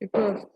Because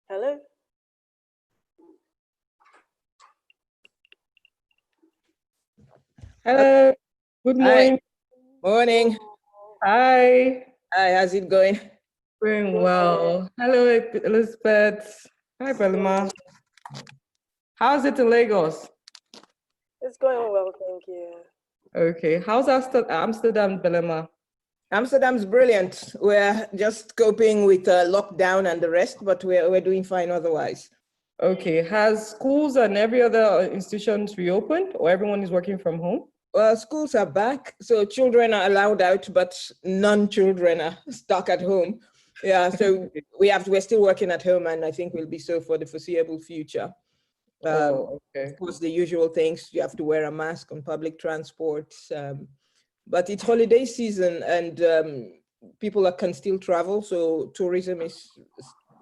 Hello? hello, good morning. Hi. Morning. Hi. Hi, how's it going? Doing well. Hello, Elizabeth. Hi, Belema. How's it in Lagos? It's going well, thank you. Okay. How's Amsterdam, Belema? Amsterdam's brilliant. We're just coping with lockdown and the rest, but we're doing fine otherwise. Okay. Has schools and every other institutions reopened, or everyone is working from home? Well, schools are back, so children are allowed out, but non-children are stuck at home. Yeah, so we're still working at home, and I think we'll be so for the foreseeable future. Okay. Of course, the usual things, you have to wear a mask on public transport, but it's holiday season and people can still travel, so tourism is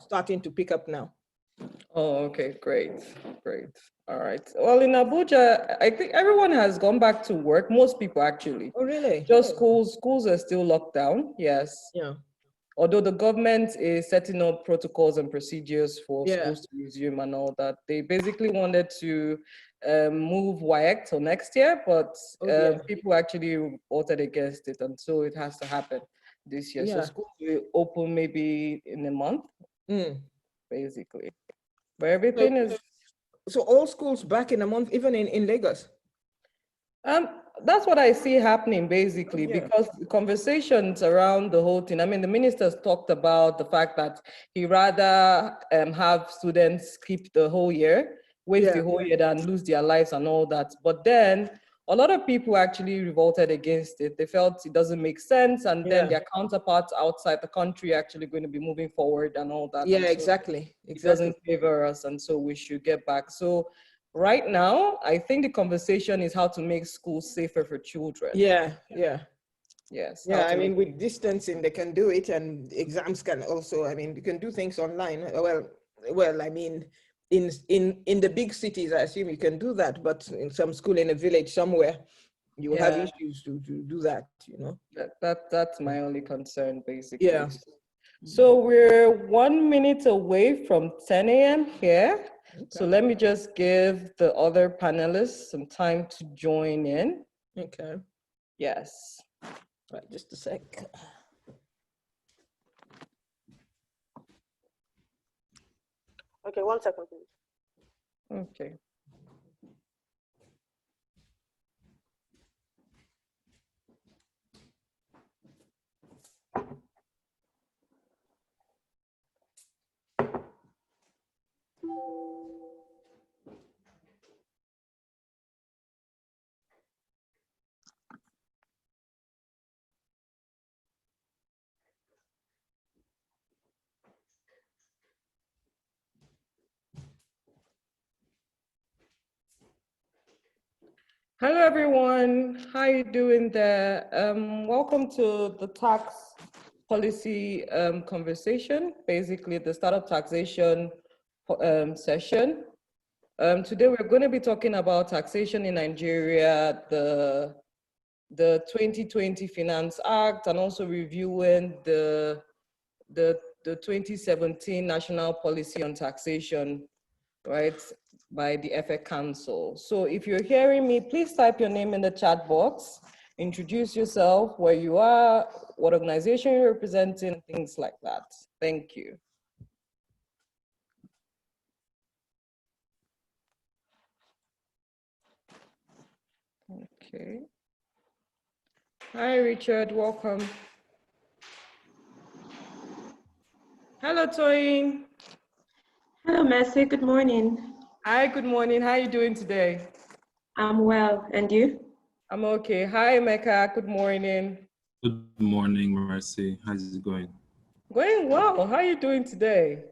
starting to pick up now. Oh, okay, great. All right. Well, in Abuja, I think everyone has gone back to work. Most people actually. Oh, really? Just schools are still locked down. Yes. Yeah. Although the government is setting up protocols and procedures for Yeah. schools to resume and all that. They basically wanted to move WAEC till next year, but people actually voted against it, and so it has to happen this year. So schools will open maybe in a month, basically. But everything is... So all schools back in a month, even in Lagos? That's what I see happening, basically, because the conversations around the whole thing, I mean, the ministers talked about the fact that he rather have students keep the whole year, waste the whole year than lose their lives and all that. But then a lot of people actually revolted against it. They felt it doesn't make sense, and then their counterparts outside the country are actually going to be moving forward and all that. Yeah, so exactly. It doesn't favor us, and so we should get back. So right now, I think the conversation is how to make schools safer for children. Yes. Yeah, I mean, with distancing, they can do it, and exams can also, I mean, you can do things online. Well, I mean, in the big cities, I assume you can do that, but in some school in a village somewhere, you will have issues to do that, you know? That's my only concern, basically. Yeah. So we're 1 minute away from 10 a.m. here. Okay. So let me just give the other panelists some time to join in. Okay. Yes. Right, just a sec. Okay, 1 second, please. Okay. Hello, everyone. How are you doing there? Welcome to the tax policy conversation, basically the startup taxation session. Today, we're going to be talking about taxation in Nigeria, the 2020 Finance Act, and also reviewing the 2017 National Policy on Taxation, right, by the FA Council. So if you're hearing me, please type your name in the chat box. introduce yourself, where you are, what organization you're representing, things like that. Thank you. Okay. Hi, Richard, welcome. Hello, Toyin. Hello, Mercy, good morning. Hi, good morning. How are you doing today? I'm well, and you? I'm okay. Hi, Mecca, good morning. Good morning, Mercy. How's it going? Going well. How are you doing today?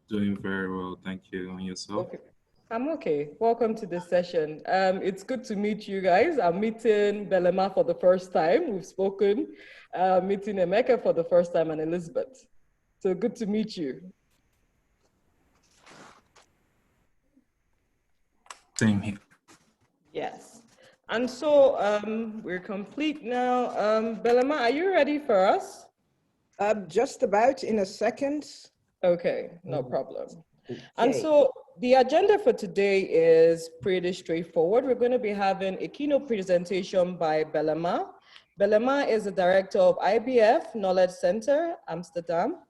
Doing very well, thank you. And yourself? Okay. I'm okay. Welcome to this session. It's good to meet you guys. I'm meeting Belema for the first time. We've spoken, meeting Emeka for the first time, and Elizabeth. So good to meet you. Same here. Yes. And so we're complete now. Belema, are you ready for us? Just about in a second. Okay, no problem. Okay. And so the agenda for today is pretty straightforward. We're going to be having a keynote presentation by Belema. Belema is the director of IBF Knowledge Center, Amsterdam.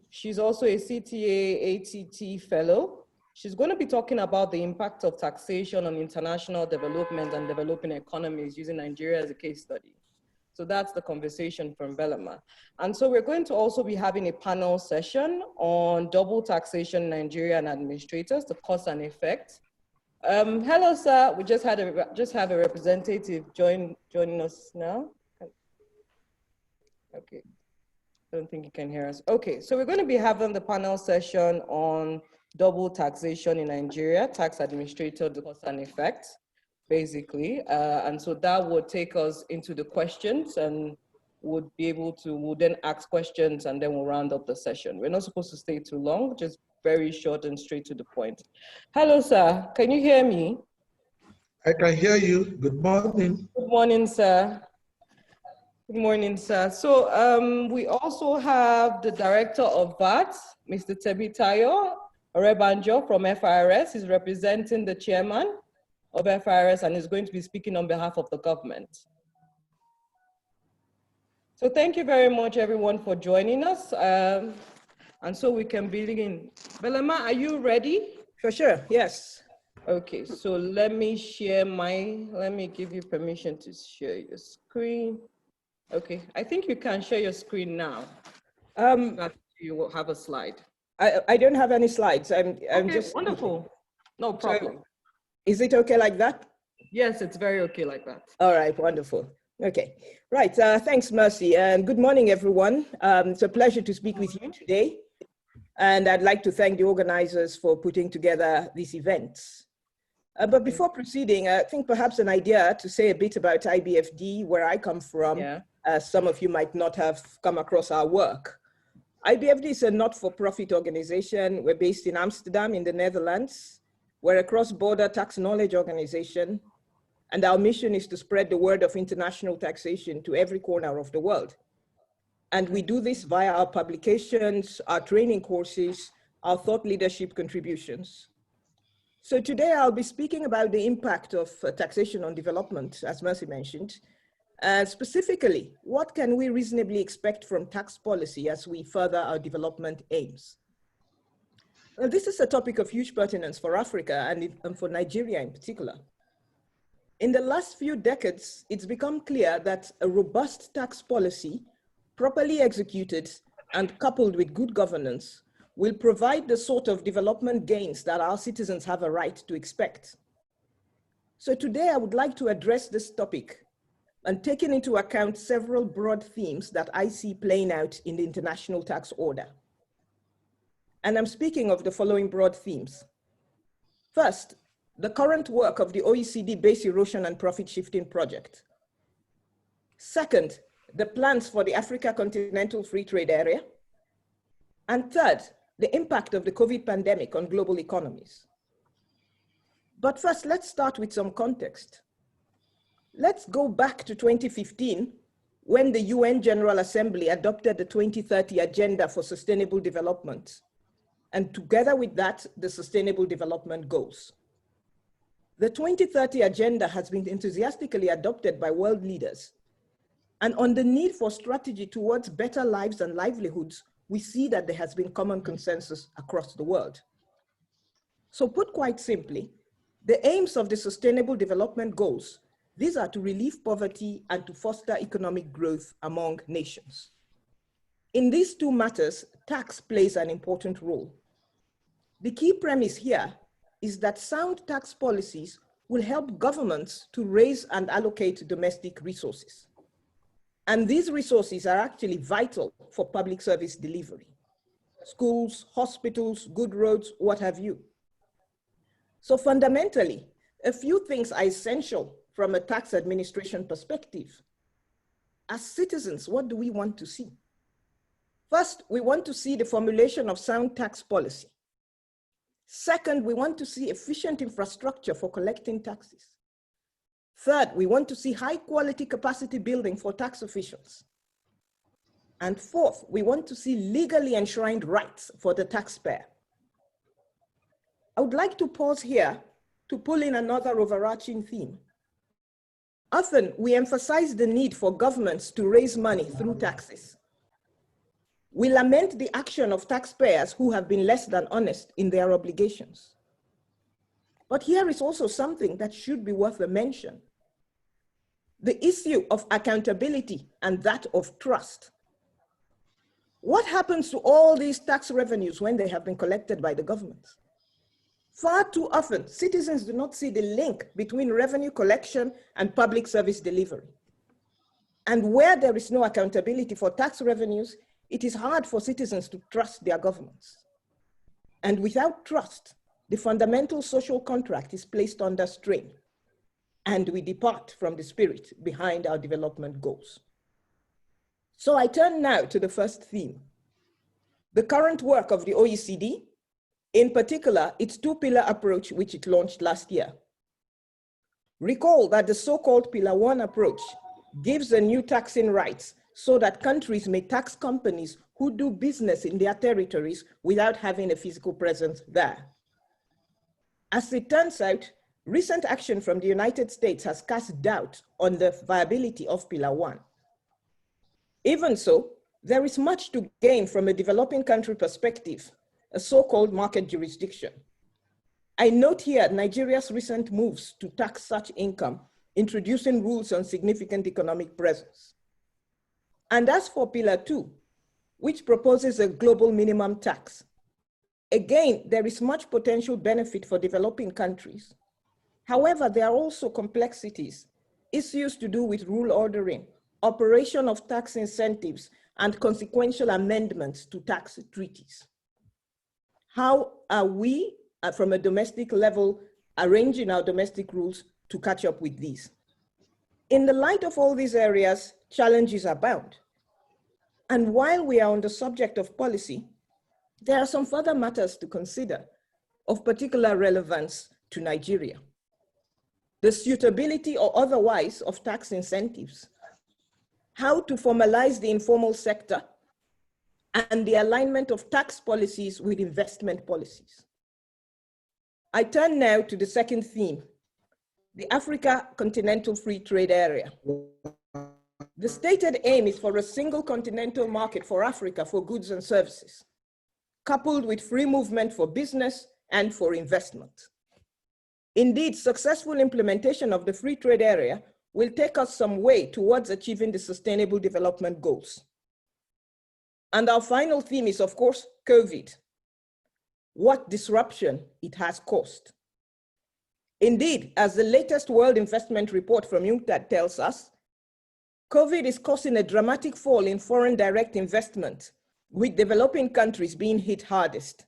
She's also a CTA ATT fellow. She's going to be talking about the impact of taxation on international development and developing economies using Nigeria as a case study. So that's the conversation from Belema. And so we're going to also be having a panel session on double taxation in Nigeria and administrators, the cause and effect. Hello, sir. We just have a representative joining us now. Okay. I don't think you can hear us. Okay, so we're going to be having the panel session on double taxation in Nigeria, tax administrator, the cause and effect, basically. And so that would take us into the questions, and we'll then ask questions, and then we'll round up the session. We're not supposed to stay too long, just very short and straight to the point. Hello, sir. Can you hear me? I can hear you. Good morning. Good morning, sir. Good morning, sir. So we also have the director of VAT, Mr. Tebitayo Orebanjo from FIRS. He's representing the chairman of FIRS and is going to be speaking on behalf of the government. So thank you very much, everyone, for joining us. And so we can begin. Belema, are you ready? For sure, yes. Okay, so let me give you permission to share your screen. Okay, I think you can share your screen now. You will have a slide. I don't have any slides. I'm okay, just wonderful. No problem. So, is it okay like that? Yes, it's very okay like that. All right, wonderful. Okay, right. Thanks, Mercy, and good morning, everyone. It's a pleasure to speak with you today, and I'd like to thank the organizers for putting together these events. But before proceeding, I think perhaps an idea to say a bit about IBFD, where I come from. Yeah. Some of you might not have come across our work. IBFD is a not-for-profit organization. We're based in Amsterdam in the Netherlands. We're a cross-border tax knowledge organization, and our mission is to spread the word of international taxation to every corner of the world. And we do this via our publications, our training courses, our thought leadership contributions. So today I'll be speaking about the impact of taxation on development, as Mercy mentioned. Specifically, what can we reasonably expect from tax policy as we further our development aims? Well, this is a topic of huge pertinence for Africa and for Nigeria in particular. In the last few decades, it's become clear that a robust tax policy, properly executed and coupled with good governance, will provide the sort of development gains that our citizens have a right to expect. So today I would like to address this topic and taking into account several broad themes that I see playing out in the international tax order. And I'm speaking of the following broad themes. First, the current work of the OECD Base Erosion and Profit Shifting Project. Second, the plans for the Africa Continental Free Trade Area. And third, the impact of the COVID pandemic on global economies. But first, let's start with some context. Let's go back to 2015, when the UN General Assembly adopted the 2030 Agenda for Sustainable Development, and together with that, the Sustainable Development Goals. The 2030 agenda has been enthusiastically adopted by world leaders. And on the need for strategy towards better lives and livelihoods, we see that there has been common consensus across the world. So put quite simply, the aims of the Sustainable Development Goals, these are to relieve poverty and to foster economic growth among nations. In these two matters, tax plays an important role. The key premise here is that sound tax policies will help governments to raise and allocate domestic resources. And these resources are actually vital for public service delivery. Schools, hospitals, good roads, what have you. So fundamentally, a few things are essential from a tax administration perspective. As citizens, what do we want to see? First, we want to see the formulation of sound tax policy. Second, we want to see efficient infrastructure for collecting taxes. Third, we want to see high quality capacity building for tax officials. And fourth, we want to see legally enshrined rights for the taxpayer. I would like to pause here to pull in another overarching theme. Often, we emphasize the need for governments to raise money through taxes. We lament the action of taxpayers who have been less than honest in their obligations. But here is also something that should be worth a mention. The issue of accountability and that of trust. What happens to all these tax revenues when they have been collected by the government? Far too often, citizens do not see the link between revenue collection and public service delivery. And where there is no accountability for tax revenues, it is hard for citizens to trust their governments. And without trust, the fundamental social contract is placed under strain, and we depart from the spirit behind our development goals. So I turn now to the first theme. The current work of the OECD, in particular, its two-pillar approach, which it launched last year. Recall that the so-called Pillar 1 approach gives a new taxing rights so that countries may tax companies who do business in their territories without having a physical presence there. As it turns out, recent action from the United States has cast doubt on the viability of Pillar 1. Even so, there is much to gain from a developing country perspective, a so-called market jurisdiction. I note here Nigeria's recent moves to tax such income, introducing rules on significant economic presence. And as for Pillar 2, which proposes a global minimum tax, again, there is much potential benefit for developing countries. However, there are also complexities, issues to do with rule ordering, operation of tax incentives, and consequential amendments to tax treaties. How are we, from a domestic level, arranging our domestic rules to catch up with these? In the light of all these areas, challenges abound. And while we are on the subject of policy, there are some further matters to consider of particular relevance to Nigeria. The suitability or otherwise of tax incentives, how to formalize the informal sector, and the alignment of tax policies with investment policies. I turn now to the second theme, the Africa Continental Free Trade Area. The stated aim is for a single continental market for Africa for goods and services, coupled with free movement for business and for investment. Indeed, successful implementation of the free trade area will take us some way towards achieving the Sustainable Development Goals. And our final theme is, of course, COVID. What disruption it has caused. Indeed, as the latest World Investment Report from UNCTAD tells us, COVID is causing a dramatic fall in foreign direct investment, with developing countries being hit hardest.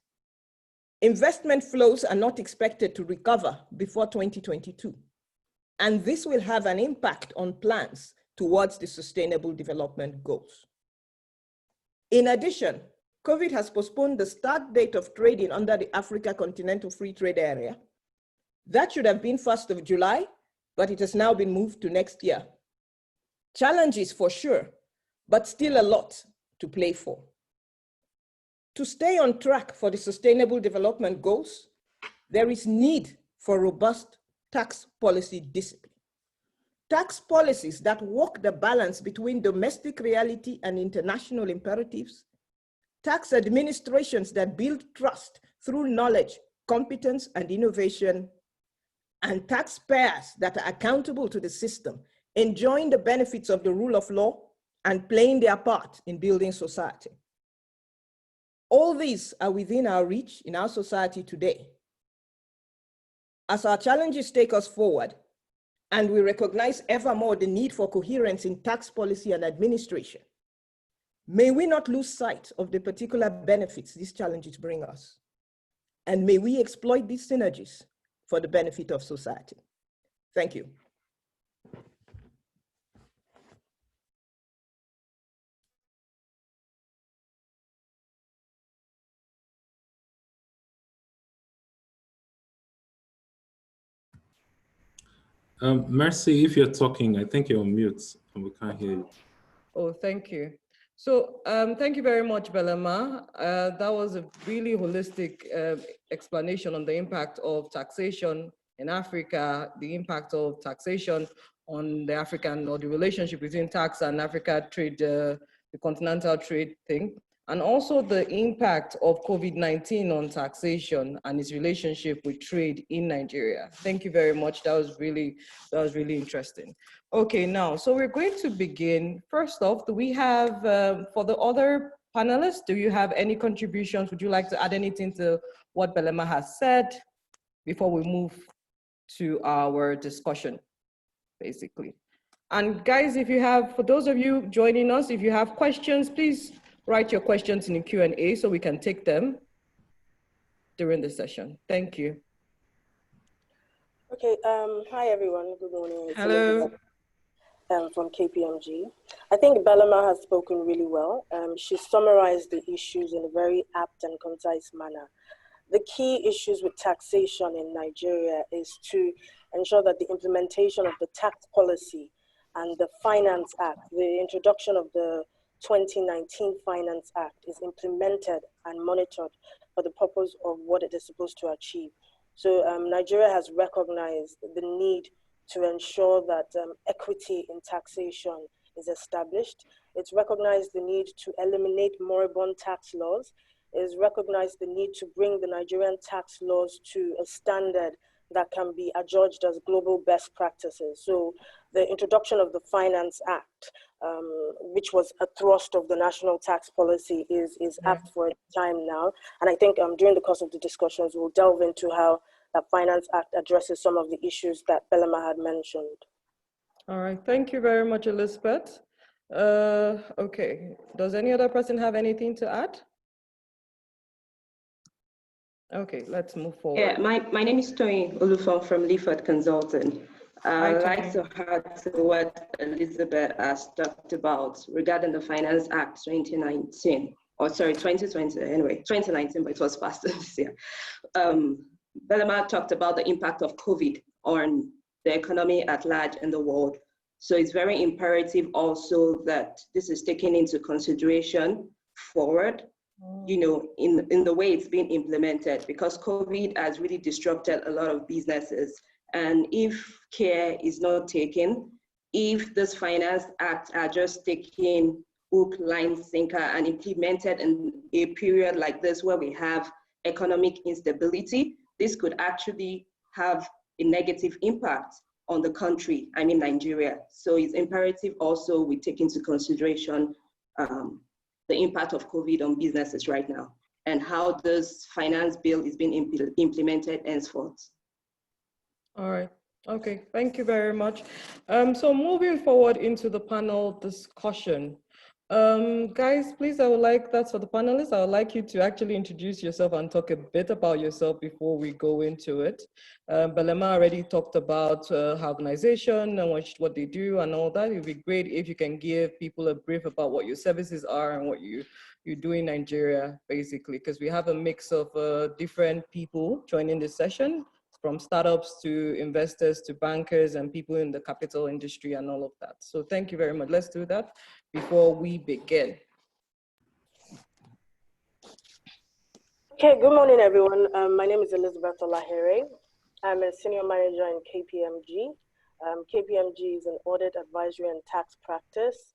Investment flows are not expected to recover before 2022, and this will have an impact on plans towards the Sustainable Development Goals. In addition, COVID has postponed the start date of trading under the Africa Continental Free Trade Area. That should have been 1st of July, but it has now been moved to next year. Challenges for sure, but still a lot to play for. To stay on track for the Sustainable Development Goals, there is need for robust tax policy discipline. Tax policies that walk the balance between domestic reality and international imperatives, tax administrations that build trust through knowledge, competence, and innovation, and taxpayers that are accountable to the system, enjoying the benefits of the rule of law and playing their part in building society. All these are within our reach in our society today. As our challenges take us forward, and we recognize ever more the need for coherence in tax policy and administration, may we not lose sight of the particular benefits these challenges bring us, and may we exploit these synergies for the benefit of society. Thank you. Mercy, if you're talking, I think you're on mute and we can't hear you. Oh, thank you. So thank you very much, Belema. That was a really holistic explanation on the impact of taxation in Africa, the impact of taxation on the African, or the relationship between tax and Africa trade, the continental trade thing, and also the impact of COVID-19 on taxation and its relationship with trade in Nigeria. Thank you very much. That was really interesting. Okay, now, so we're going to begin. First off, do we have, for the other panelists, do you have any contributions? Would you like to add anything to what Belema has said before we move to our discussion, basically? And guys, if you have, for those of you joining us, if you have questions, please write your questions in the Q&A so we can take them during the session. Thank you. Okay, hi everyone, good morning. It's Hello. From KPMG. I think Belema has spoken really well. She summarized the issues in a very apt and concise manner. The key issues with taxation in Nigeria is to ensure that the implementation of the tax policy and the Finance Act, the introduction of the 2019 Finance Act, is implemented and monitored for the purpose of what it is supposed to achieve. So Nigeria has recognized the need to ensure that equity in taxation is established. It's recognized the need to eliminate moribund tax laws. It's recognized the need to bring the Nigerian tax laws to a standard that can be adjudged as global best practices. So the introduction of the Finance Act, which was a thrust of the national tax policy, is apt for its time now. And I think during the course of the discussions, we'll delve into how that Finance Act addresses some of the issues that Belema had mentioned. All right, thank you very much, Elizabeth. Okay, does any other person have anything to add? Okay, let's move forward. Yeah, my name is Tony Olufon from Leaford Consulting. I'd like to add to what Elizabeth has talked about regarding the Finance Act 2019, or sorry, 2020, anyway, 2019, but it was passed this year. Belema talked about the impact of COVID on the economy at large in the world. So it's very imperative also that this is taken into consideration forward, you know, in the way it's being implemented, because COVID has really disrupted a lot of businesses. And if care is not taken, if this Finance Act are just taken hook, line, sinker and implemented in a period like this where we have economic instability, this could actually have a negative impact on the country, I mean Nigeria. So it's imperative also we take into consideration the impact of COVID on businesses right now and how this finance bill is being implemented henceforth. All right, okay, thank you very much. So moving forward into the panel discussion. Guys, please, I would like, that's for the panelists, I would like you to actually introduce yourself and talk a bit about yourself before we go into it. Belema already talked about her organization and what they do and all that. It would be great if you can give people a brief about what your services are and what you do in Nigeria, basically, because we have a mix of different people joining this session, from startups to investors to bankers and people in the capital industry and all of that. So thank you very much. Let's do that before we begin. Okay, good morning, everyone. My name is Elizabeth Olahere. I'm a senior manager in KPMG. KPMG is an audit, advisory, and tax practice.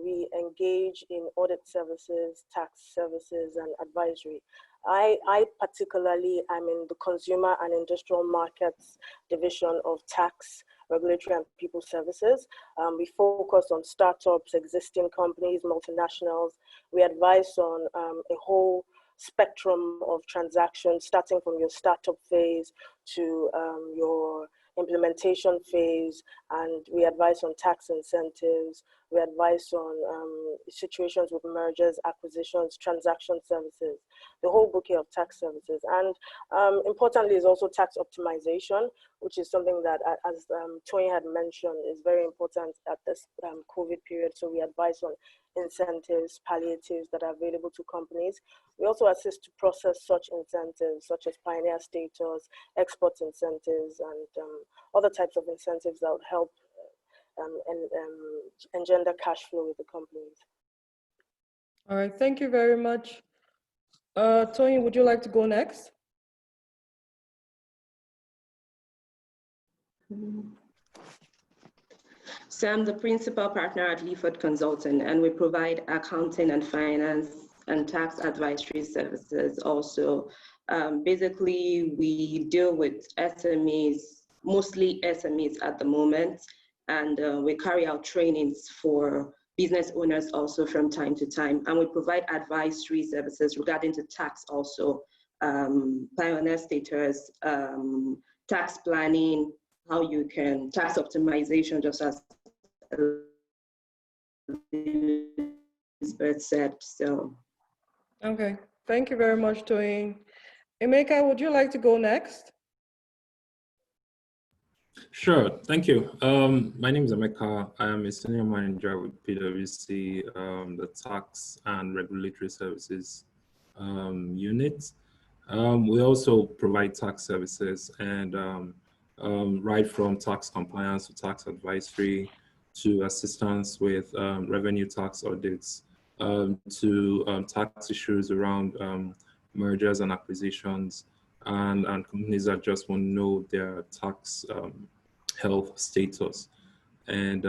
We engage in audit services, tax services, and advisory. I particularly am in the consumer and industrial markets division of tax, regulatory, and people services. We focus on startups, existing companies, multinationals. We advise on a whole spectrum of transactions, starting from your startup phase to your implementation phase, and we advise on tax incentives, we advise on situations with mergers, acquisitions, transaction services, the whole bouquet of tax services. And importantly is also tax optimization, which is something that, as Tony had mentioned, is very important at this COVID period. So we advise on incentives, palliatives that are available to companies. We also assist to process such incentives, such as pioneer status, export incentives, and other types of incentives that would help engender cash flow with the companies. All right, thank you very much. Tony, would you like to go next? So I'm the principal partner at Leaford Consulting, and we provide accounting and finance and tax advisory services also. Basically, we deal with SMEs, mostly SMEs at the moment, and we carry out trainings for business owners also from time to time, and we provide advisory services regarding to tax also, pioneer status, tax planning, how you can, tax optimization, just as Elizabeth said, so. Okay, thank you very much, Tony. Emeka, would you like to go next? Sure, thank you. My name is Emeka. I am a senior manager with PwC, the Tax and Regulatory Services unit. We also provide tax services and right from tax compliance to tax advisory to assistance with revenue tax audits to tax issues around mergers and acquisitions and companies that just want to know their tax health status. And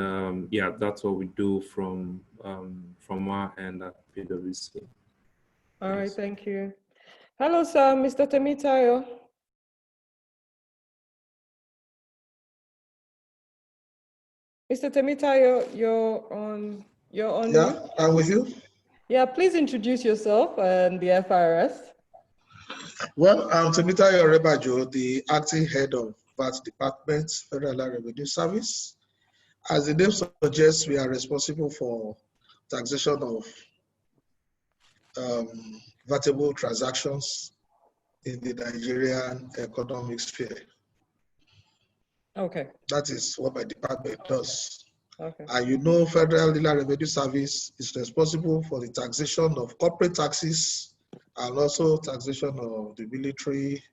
yeah, that's what we do from our end at PwC. All right, thank you. Hello, sir, Mr. Temitayo. Mr. Temitayo, you're on Yeah, mute. I'm with you. Yeah, please introduce yourself and the FRS. Well, I'm Temitayo Rebajo, the acting head of VAT Department, Federal Revenue Service. As the name suggests, we are responsible for taxation of vatable transactions in the Nigerian economic sphere. Okay. That is what my department does. Okay. And you know, Federal Revenue Service is responsible for the taxation of corporate taxes and also taxation of the military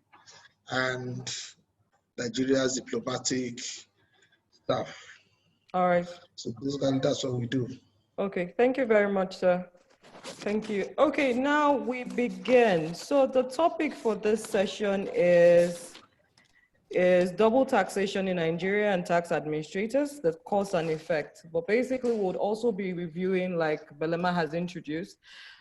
and Nigeria's diplomatic staff. All right. So basically, that's what we do. Okay, thank you very much, sir. Thank you. Okay, now we begin. So the topic for this session is double taxation in Nigeria and tax administrators, the cause and effect. But basically, we would also be reviewing, like Belema has introduced,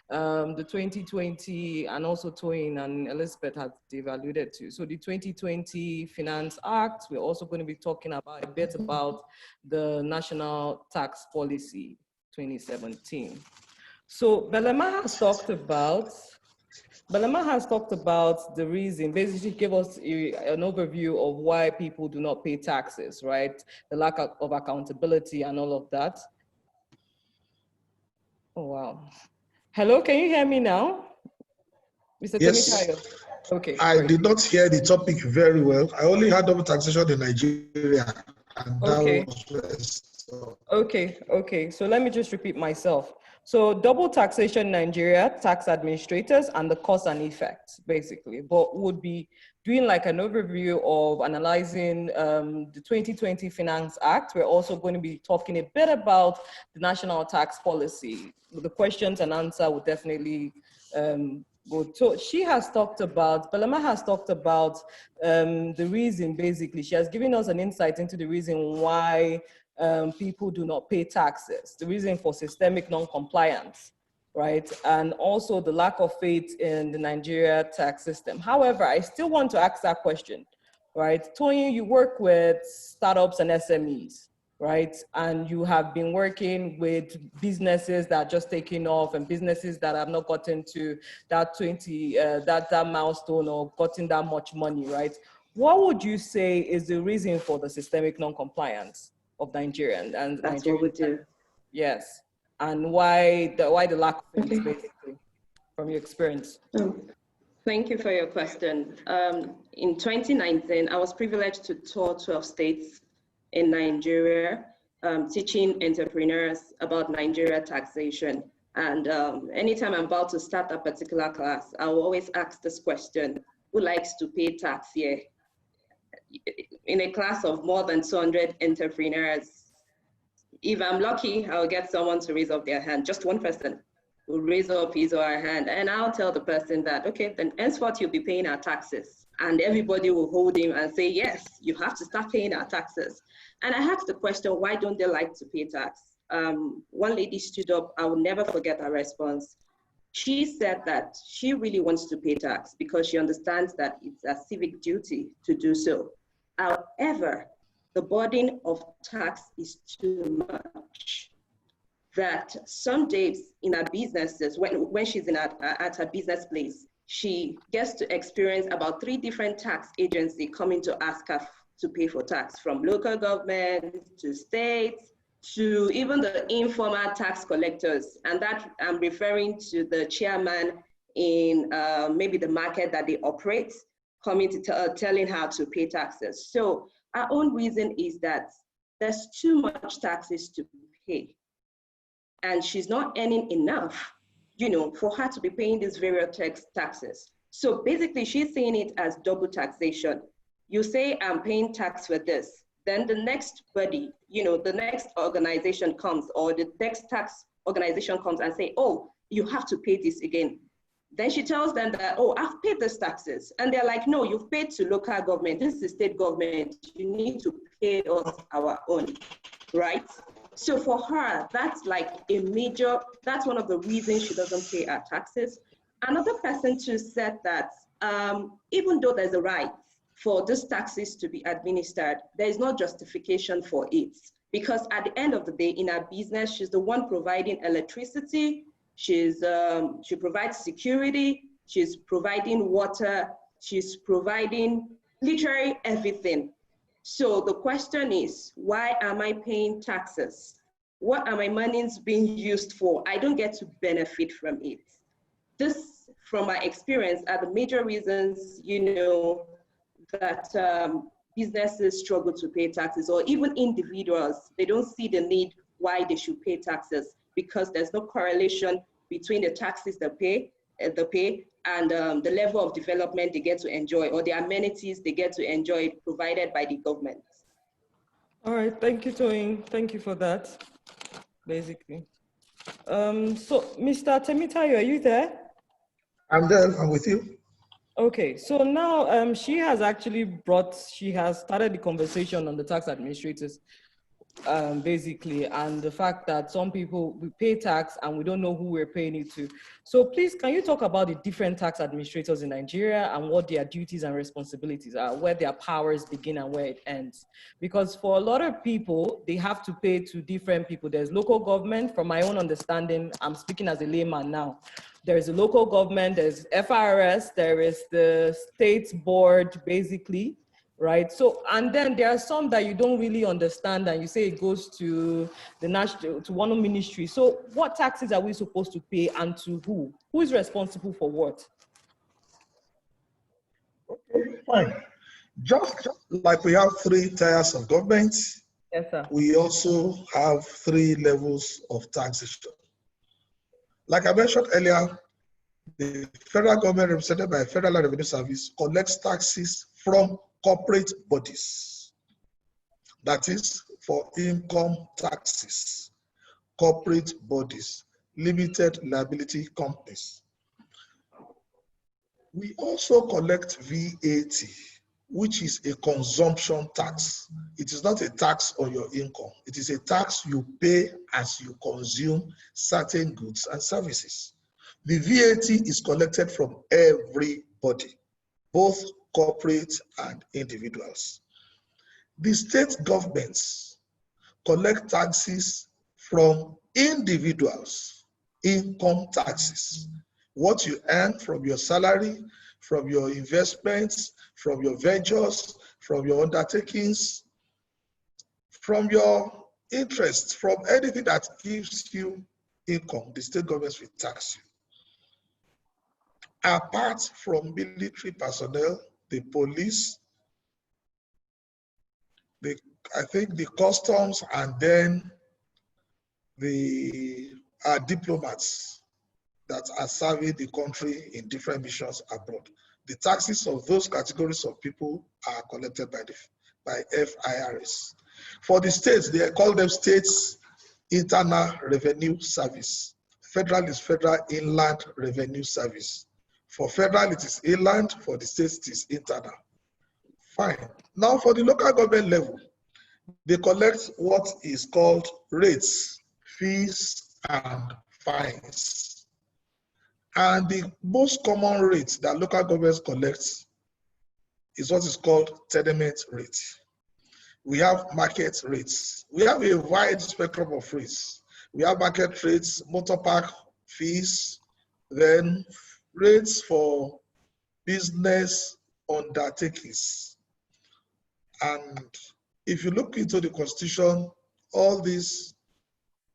the 2020, and also Toyin and Elizabeth had alluded to. So the 2020 Finance Act, we're also going to be talking about a bit about the National Tax Policy 2017. So Belema has talked about the reason, basically gave us an overview of why people do not pay taxes, right? The lack of accountability and all of that. Oh, wow. Hello, can you hear me now? Mr. Yes. Temitayo? Okay. I great. did not hear the topic very well. I only had double taxation in Nigeria. And Okay. that was so. Okay. So let me just repeat myself. So double taxation in Nigeria, tax administrators, and the cause and effects, basically. But would be doing like an overview of analyzing the 2020 Finance Act. We're also going to be talking a bit about the national tax policy. The questions and answer will definitely she has talked about, Belema has talked about the reason, basically. She has given us an insight into the reason why people do not pay taxes, the reason for systemic non-compliance, right? And also the lack of faith in the Nigeria tax system. However, I still want to ask that question, right? Tony, you work with startups and SMEs, right? And you have been working with businesses that are just taking off and businesses that have not gotten to that that milestone or gotten that much money, right? What would you say is the reason for the systemic non-compliance of Nigerian and That's Nigerian? what we do. Yes, and why the lack of faith, basically, from your experience? Thank you for your question. In 2019, I was privileged to tour 12 states in Nigeria, teaching entrepreneurs about Nigeria taxation. And anytime I'm about to start a particular class, I will always ask this question: who likes to pay tax here? In a class of more than 200 entrepreneurs, if I'm lucky, I'll get someone to raise up their hand. Just one person will raise up his or her hand, and I'll tell the person that, okay, then henceforth you'll be paying our taxes. And everybody will hold him and say, yes, you have to start paying our taxes. And I asked the question, why don't they like to pay tax? One lady stood up, I will never forget her response. She said that she really wants to pay tax because she understands that it's a civic duty to do so. However, the burden of tax is too much. That some days in her businesses, when she's at her business place, she gets to experience about 3 different tax agencies coming to ask her to pay for tax, from local government to states to even the informal tax collectors. And that I'm referring to the chairman in maybe the market that they operate, coming to telling her to pay taxes. So our own reason is that there's too much taxes to pay. And she's not earning enough, for her to be paying these various taxes. So basically, she's seeing it as double taxation. You say, I'm paying tax for this. Then the next body, the next organization comes, or the next tax organization comes and say, oh, you have to pay this again. Then she tells them that, oh, I've paid these taxes. And they're like, no, you've paid to local government. This is state government. You need to pay us our own, right? So for her, that's like that's one of the reasons she doesn't pay her taxes. Another person too said that even though there's a right for these taxes to be administered, there is no justification for it. Because at the end of the day, in her business, she's the one providing electricity, she provides security, she's providing water, she's providing literally everything. So the question is, why am I paying taxes? What are my monies being used for? I don't get to benefit from it. This, from my experience, are the major reasons, that businesses struggle to pay taxes, or even individuals, they don't see the need why they should pay taxes, because there's no correlation between the taxes they pay and the level of development they get to enjoy, or the amenities they get to enjoy provided by the government. All right, thank you, Toyin. Thank you for that, basically. So, Mr. Temitayo, are you there? I'm there, I'm with you. Okay, so now she has started the conversation on the tax administrators, basically, and the fact that some people, we pay tax and we don't know who we're paying it to. So please, can you talk about the different tax administrators in Nigeria and what their duties and responsibilities are, where their powers begin and where it ends? Because for a lot of people, they have to pay to different people. There's local government, from my own understanding, I'm speaking as a layman now. There is a local government, there's FRS, there is the state board, basically, right? So, and then there are some that you don't really understand, and you say it goes to the national, to one ministry. So what taxes are we supposed to pay, and to who? Who is responsible for what? Okay, fine. Just like we have 3 tiers of government, Yes, sir. we also have 3 levels of taxation. Like I mentioned earlier, the federal government, represented by Federal Revenue Service, collects taxes from corporate bodies. That is for income taxes, corporate bodies, limited liability companies. We also collect VAT, which is a consumption tax. It is not a tax on your income. It is a tax you pay as you consume certain goods and services. The VAT is collected from everybody, both corporate and individuals. The state governments collect taxes from individuals, income taxes. What you earn from your salary, from your investments, from your ventures, from your undertakings, from your interests, from anything that gives you income, the state governments will tax you. Apart from military personnel, the police, I think the customs, and then the diplomats that are serving the country in different missions abroad. The taxes of those categories of people are collected by FIRS. For the states, they call them States Internal Revenue Service. Federal is Federal Inland Revenue Service. For federal, it is inland. For the states, it is internal. Fine. Now, for the local government level, they collect what is called rates, fees, and fines. And the most common rate that local governments collect is what is called tenement rate. We have market rates. We have a wide spectrum of rates. We have market rates, motor park fees, then rates for business undertakings. And if you look into the Constitution, all these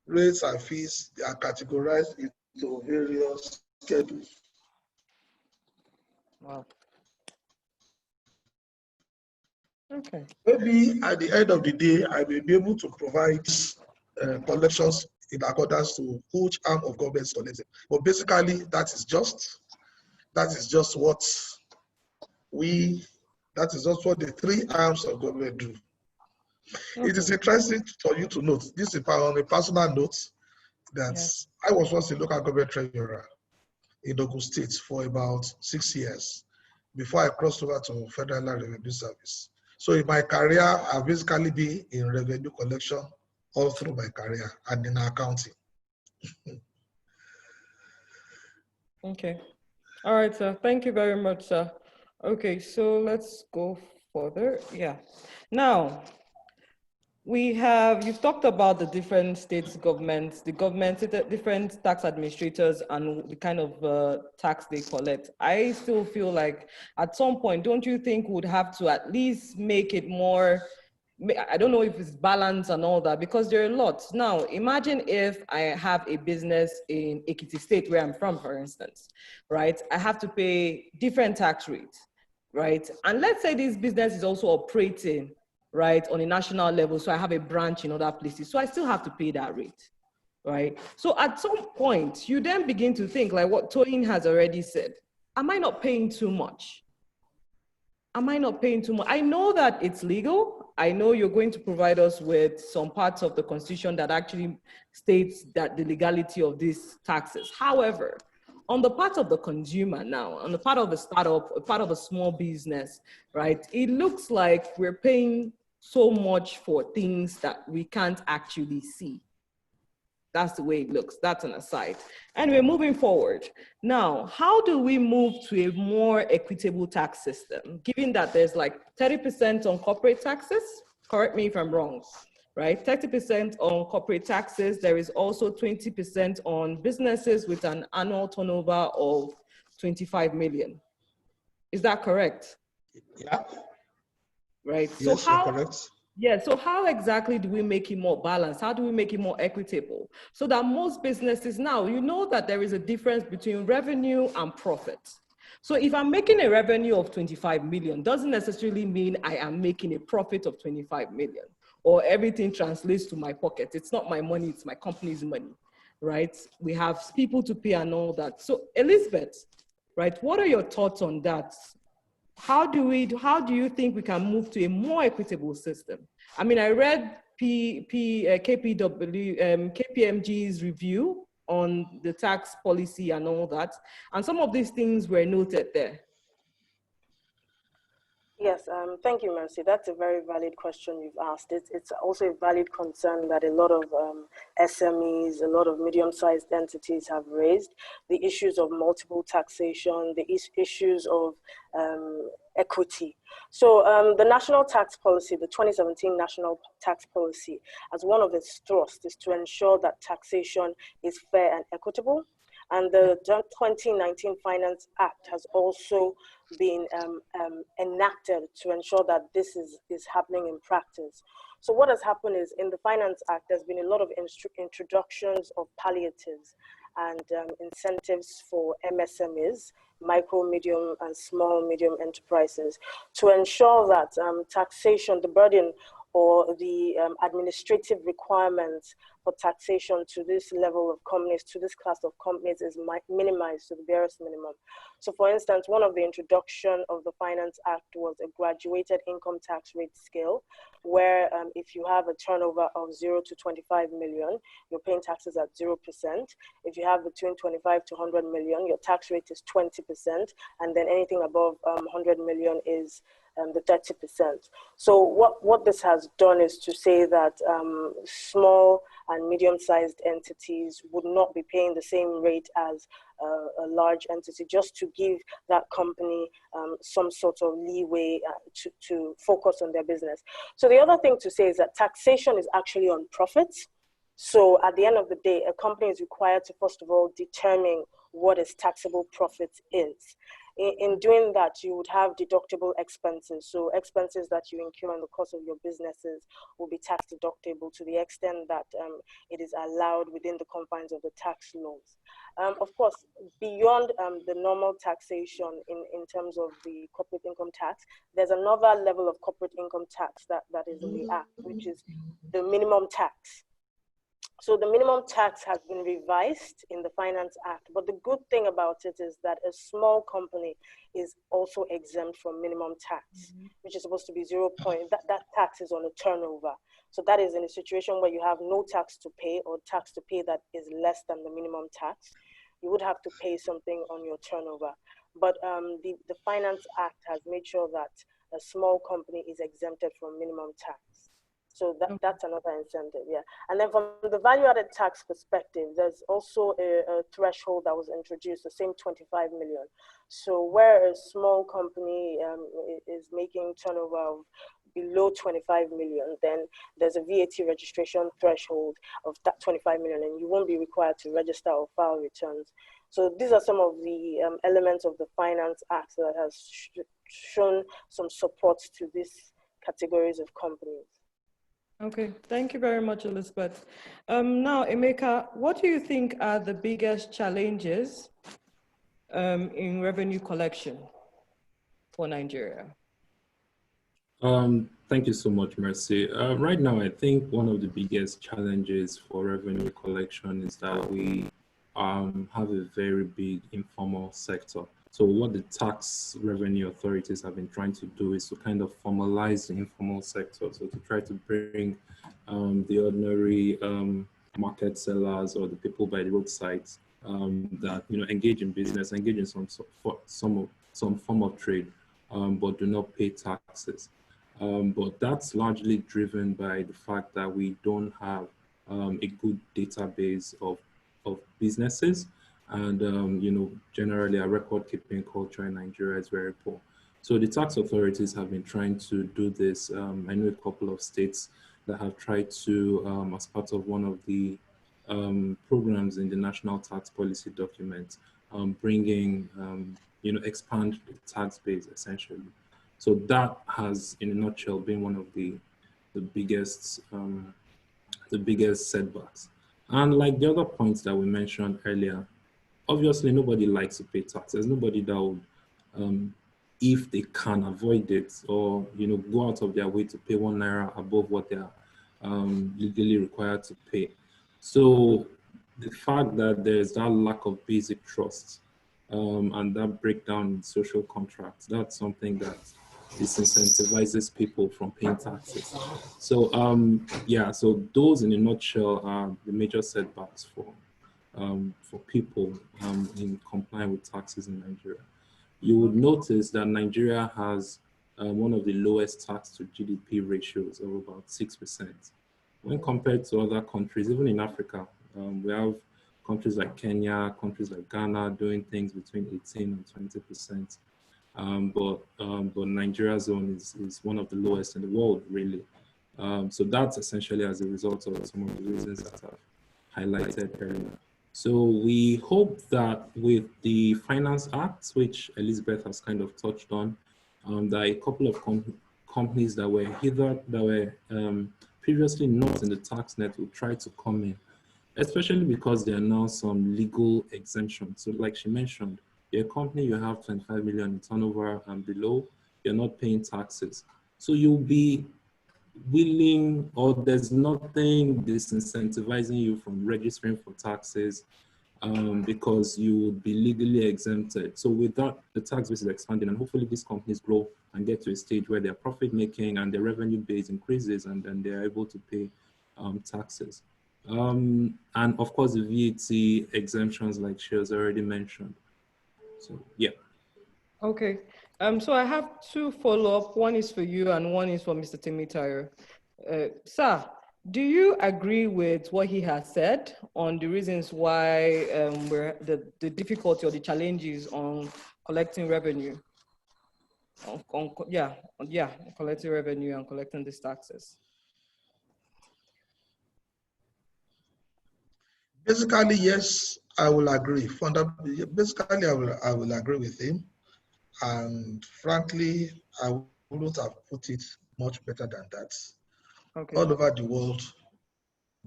rates and fees, they are categorized into various schedules. Wow. Okay. Maybe at the end of the day, I may be able to provide collections in accordance to which arm of government is collecting. But basically, that is just what the three arms of government do. Okay. It is interesting for you to note, this is on a personal note, that yes. I was once a local government treasurer in Ogun State for about 6 years before I crossed over to Federal Revenue Service. So in my career, I've basically been in revenue collection all through my career and in accounting. Okay. All right, sir. Thank you very much, sir. Okay, so let's go further. Yeah. Now, you've talked about the different states governments, the different tax administrators and the kind of tax they collect. I still feel like at some point, don't you think we would have to at least make it more, I don't know if it's balanced and all that, because there are lots. Now, imagine if I have a business in Ekiti State, where I'm from, for instance, right? I have to pay different tax rates, right? And let's say this business is also operating, right, on a national level, so I have a branch in other places, so I still have to pay that rate, right? So at some point, you then begin to think, like what Toyin has already said, am I not paying too much? Am I not paying too much? I know that it's legal. I know you're going to provide us with some parts of the Constitution that actually states that the legality of these taxes. However, on the part of the consumer now, on the part of the startup, part of the small business, right, it looks like we're paying so much for things that we can't actually see. That's the way it looks. That's an aside. And we're moving forward. Now, how do we move to a more equitable tax system, given that there's like 30% on corporate taxes? Correct me if I'm wrong, right? 30% on corporate taxes. There is also 20% on businesses with an annual turnover of 25 million. Is that correct? Yeah. Right. Yes, so correct. Yeah, so how exactly do we make it more balanced? How do we make it more equitable? So that most businesses now, you know that there is a difference between revenue and profit. So if I'm making a revenue of 25 million, doesn't necessarily mean I am making a profit of 25 million or everything translates to my pocket. It's not my money, it's my company's money, right? We have people to pay and all that. So Elizabeth, right, what are your thoughts on that? How do you think we can move to a more equitable system? I mean, I read KPMG's review on the tax policy and all that, and some of these things were noted there, Yes, thank you, Mercy. That's a very valid question you've asked. It's also a valid concern that a lot of SMEs, a lot of medium-sized entities have raised. The issues of multiple taxation, the issues of equity. So the national tax policy, the 2017 national tax policy, as one of its thrusts is to ensure that taxation is fair and equitable. And the 2019 Finance Act has also been enacted to ensure that this is happening in practice. So what has happened is in the Finance Act, there's been a lot of introductions of palliatives and incentives for MSMEs, micro, medium, and small, medium enterprises, to ensure that taxation, the burden or the administrative requirements for taxation to this level of companies, to this class of companies is minimized to the barest minimum. So for instance, one of the introduction of the Finance Act was a graduated income tax rate scale, where if you have a turnover of 0 to 25 million, you're paying taxes at 0%. If you have between 25 to 100 million, your tax rate is 20%. And then anything above 100 million is the 30%. So what this has done is to say that small and medium-sized entities would not be paying the same rate as a large entity, just to give that company some sort of leeway to focus on their business. So the other thing to say is that taxation is actually on profits. So at the end of the day, a company is required to, first of all, determine what its taxable profit is. In doing that, you would have deductible expenses. So expenses that you incur in the course of your businesses will be tax deductible to the extent that it is allowed within the confines of the tax laws. Of course, beyond the normal taxation in terms of the corporate income tax, there's another level of corporate income tax that is in the Act, which is the minimum tax. So the minimum tax has been revised in the Finance Act, but the good thing about it is that a small company is also exempt from minimum tax, which is supposed to be 0. That tax is on a turnover. So that is in a situation where you have no tax to pay or tax to pay that is less than the minimum tax. You would have to pay something on your turnover. But the Finance Act has made sure that a small company is exempted from minimum tax. So that's another incentive, yeah. And then from the value-added tax perspective, there's also a threshold that was introduced, the same 25 million. So where a small company is making turnover of below 25 million, then there's a VAT registration threshold of that 25 million, and you won't be required to register or file returns. So these are some of the elements of the Finance Act that has shown some support to these categories of companies. Okay, thank you very much, Elizabeth. Now, Emeka, what do you think are the biggest challenges in revenue collection for Nigeria? Thank you so much, Mercy. Right now, I think one of the biggest challenges for revenue collection is that we have a very big informal sector. So what the tax revenue authorities have been trying to do is to kind of formalize the informal sector. So to try to bring the ordinary market sellers or the people by the roadside that engage in business, engage in some form of trade, but do not pay taxes. But that's largely driven by the fact that we don't have a good database of businesses. And, generally our record-keeping culture in Nigeria is very poor. So the tax authorities have been trying to do this. I know a couple of states that have tried to, as part of one of the programs in the national tax policy document, bringing, expand the tax base essentially. So that has, in a nutshell, been one of the biggest setbacks. And like the other points that we mentioned earlier, obviously nobody likes to pay taxes. Nobody that would, if they can avoid it or go out of their way to pay 1 naira above what they are legally required to pay. So the fact that there's that lack of basic trust and that breakdown in social contracts, that's something that disincentivizes people from paying taxes. So so those in a nutshell are the major setbacks for people in complying with taxes in Nigeria. You would notice that Nigeria has one of the lowest tax to GDP ratios of about 6%. When compared to other countries, even in Africa, we have countries like Kenya, countries like Ghana doing things between 18 and 20%. But Nigeria's zone is one of the lowest in the world, really. So that's essentially as a result of some of the reasons that I've highlighted earlier. So we hope that with the Finance Act, which Elizabeth has kind of touched on, that a couple of companies that were previously not in the tax net will try to come in, especially because there are now some legal exemptions. So like she mentioned, you're a company, you have 25 million in turnover and below, you're not paying taxes. So you'll be willing, or there's nothing disincentivizing you from registering for taxes because you would be legally exempted. So with that, the tax base is expanding, and hopefully these companies grow and get to a stage where they're profit making and their revenue base increases, and then they're able to pay taxes. And of course, the VAT exemptions, like she has already mentioned. So yeah. Okay. So I have two follow-up. One is for you and one is for Mr. Temitayo. Sir, do you agree with what he has said on the reasons why the difficulty or the challenges on collecting revenue? Collecting revenue and collecting these taxes. Basically, yes, I will agree. Basically, I will agree with him. And frankly, I wouldn't have put it much better than that. Okay. All over the world,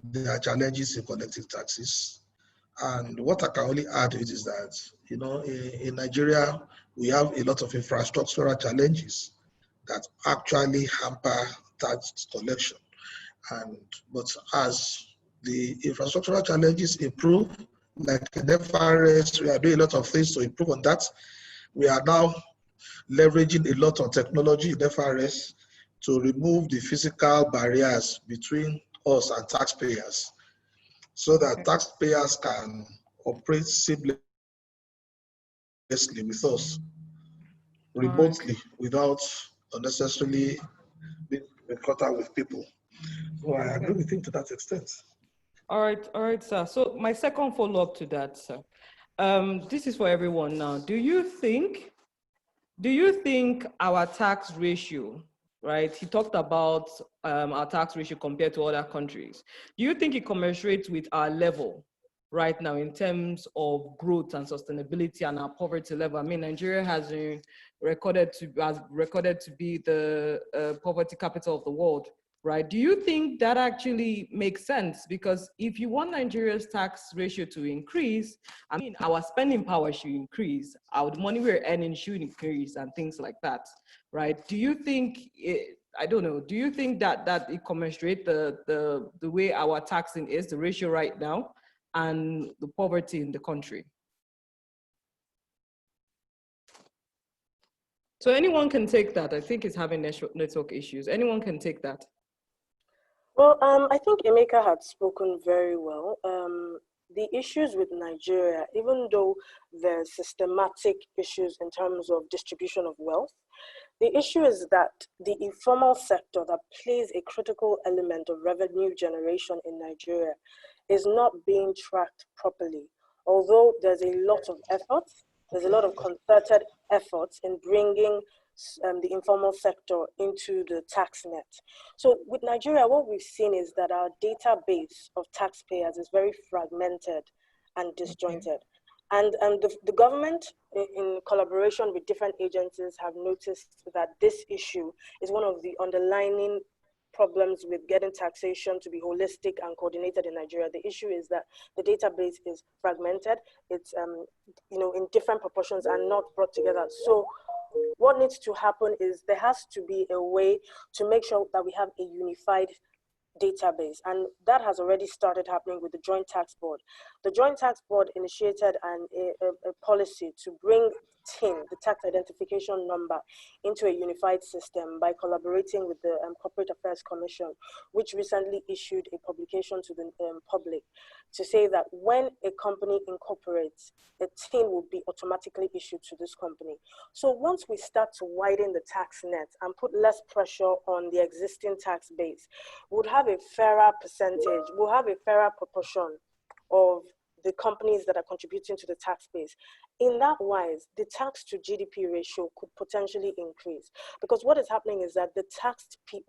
there are challenges in collecting taxes. And what I can only add to it is that, you know, in Nigeria, we have a lot of infrastructural challenges that actually hamper tax collection. But as the infrastructural challenges improve, like in FRS, we are doing a lot of things to improve on that. We are now leveraging a lot of technology in FRS to remove the physical barriers between us and taxpayers, so that taxpayers can operate seamlessly with us remotely without unnecessarily being caught up with people. So I agree with him to that extent. All right, sir. So my second follow-up to that, sir. This is for everyone now. Do you think our tax ratio, right? He talked about our tax ratio compared to other countries. Do you think it commensurates with our level right now in terms of growth and sustainability and our poverty level? I mean, Nigeria has been recorded to be the poverty capital of the world, right? Do you think that actually makes sense? Because if you want Nigeria's tax ratio to increase, I mean, our spending power should increase, our money we're earning should increase, and things like that, right? Do you think, I don't know, do you think that it commensurates the way our taxing is, the ratio right now, and the poverty in the country? So anyone can take that. I think it's having network issues. Anyone can take that. Well, I think Emeka had spoken very well. The issues with Nigeria, even though there's systematic issues in terms of distribution of wealth, the issue is that the informal sector that plays a critical element of revenue generation in Nigeria is not being tracked properly. Although there's a lot of efforts, there's a lot of concerted efforts in bringing the informal sector into the tax net. So with Nigeria, what we've seen is that our database of taxpayers is very fragmented and disjointed. And the government, in collaboration with different agencies, have noticed that this issue is one of the underlying problems with getting taxation to be holistic and coordinated in Nigeria. The issue is that the database is fragmented. It's in different proportions and not brought together. So what needs to happen is there has to be a way to make sure that we have a unified database, and that has already started happening with the Joint Tax Board. The Joint Tax Board initiated a policy to bring TIN, the tax identification number, into a unified system by collaborating with the Corporate Affairs Commission, which recently issued a publication to the public to say that when a company incorporates, a TIN will be automatically issued to this company. So once we start to widen the tax net and put less pressure on the existing tax base, we'll have a fairer percentage, we'll have a fairer proportion of the companies that are contributing to the tax base. In that wise, the tax to GDP ratio could potentially increase, because what is happening is that the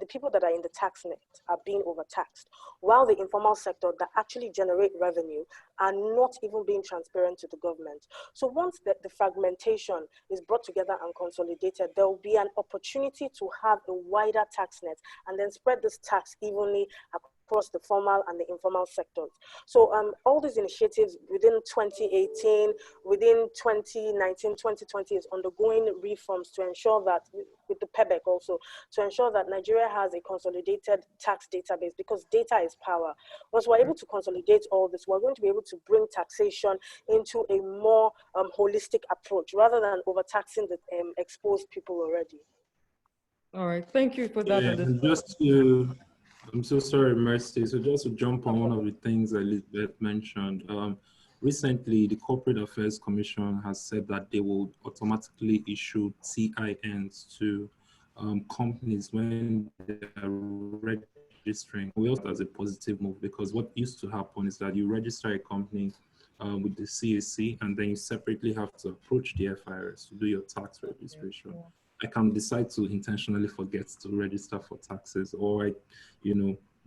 people that are in the tax net are being overtaxed, while the informal sector that actually generate revenue are not even being transparent to the government. So once the fragmentation is brought together and consolidated, there will be an opportunity to have a wider tax net and then spread this tax evenly across the formal and the informal sectors. So all these initiatives within 2018, within 2019, 2020 is undergoing reforms to ensure that, with the PEBEC also, to ensure that Nigeria has a consolidated tax database, because data is power. Once we're able to consolidate all this, we're going to be able to bring taxation into a more holistic approach rather than overtaxing the exposed people already. All right, thank you for that. Yeah, and just to, I'm so sorry, Mercy. So just to jump on one of the things that Elizabeth mentioned, recently the Corporate Affairs Commission has said that they will automatically issue TINs to companies when they are registering. We also as a positive move, because what used to happen is that you register a company with the CAC, and then you separately have to approach the FIRS to do your tax registration. Yeah. I can decide to intentionally forget to register for taxes, or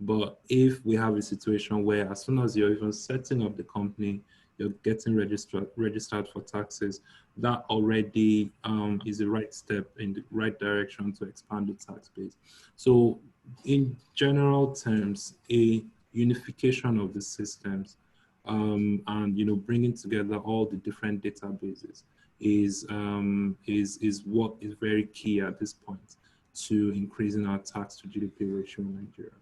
but if we have a situation where as soon as you're even setting up the company, you're getting registered for taxes, that already is the right step in the right direction to expand the tax base. So in general terms, a unification of the systems and bringing together all the different databases is what is very key at this point to increasing our tax to GDP ratio in Nigeria.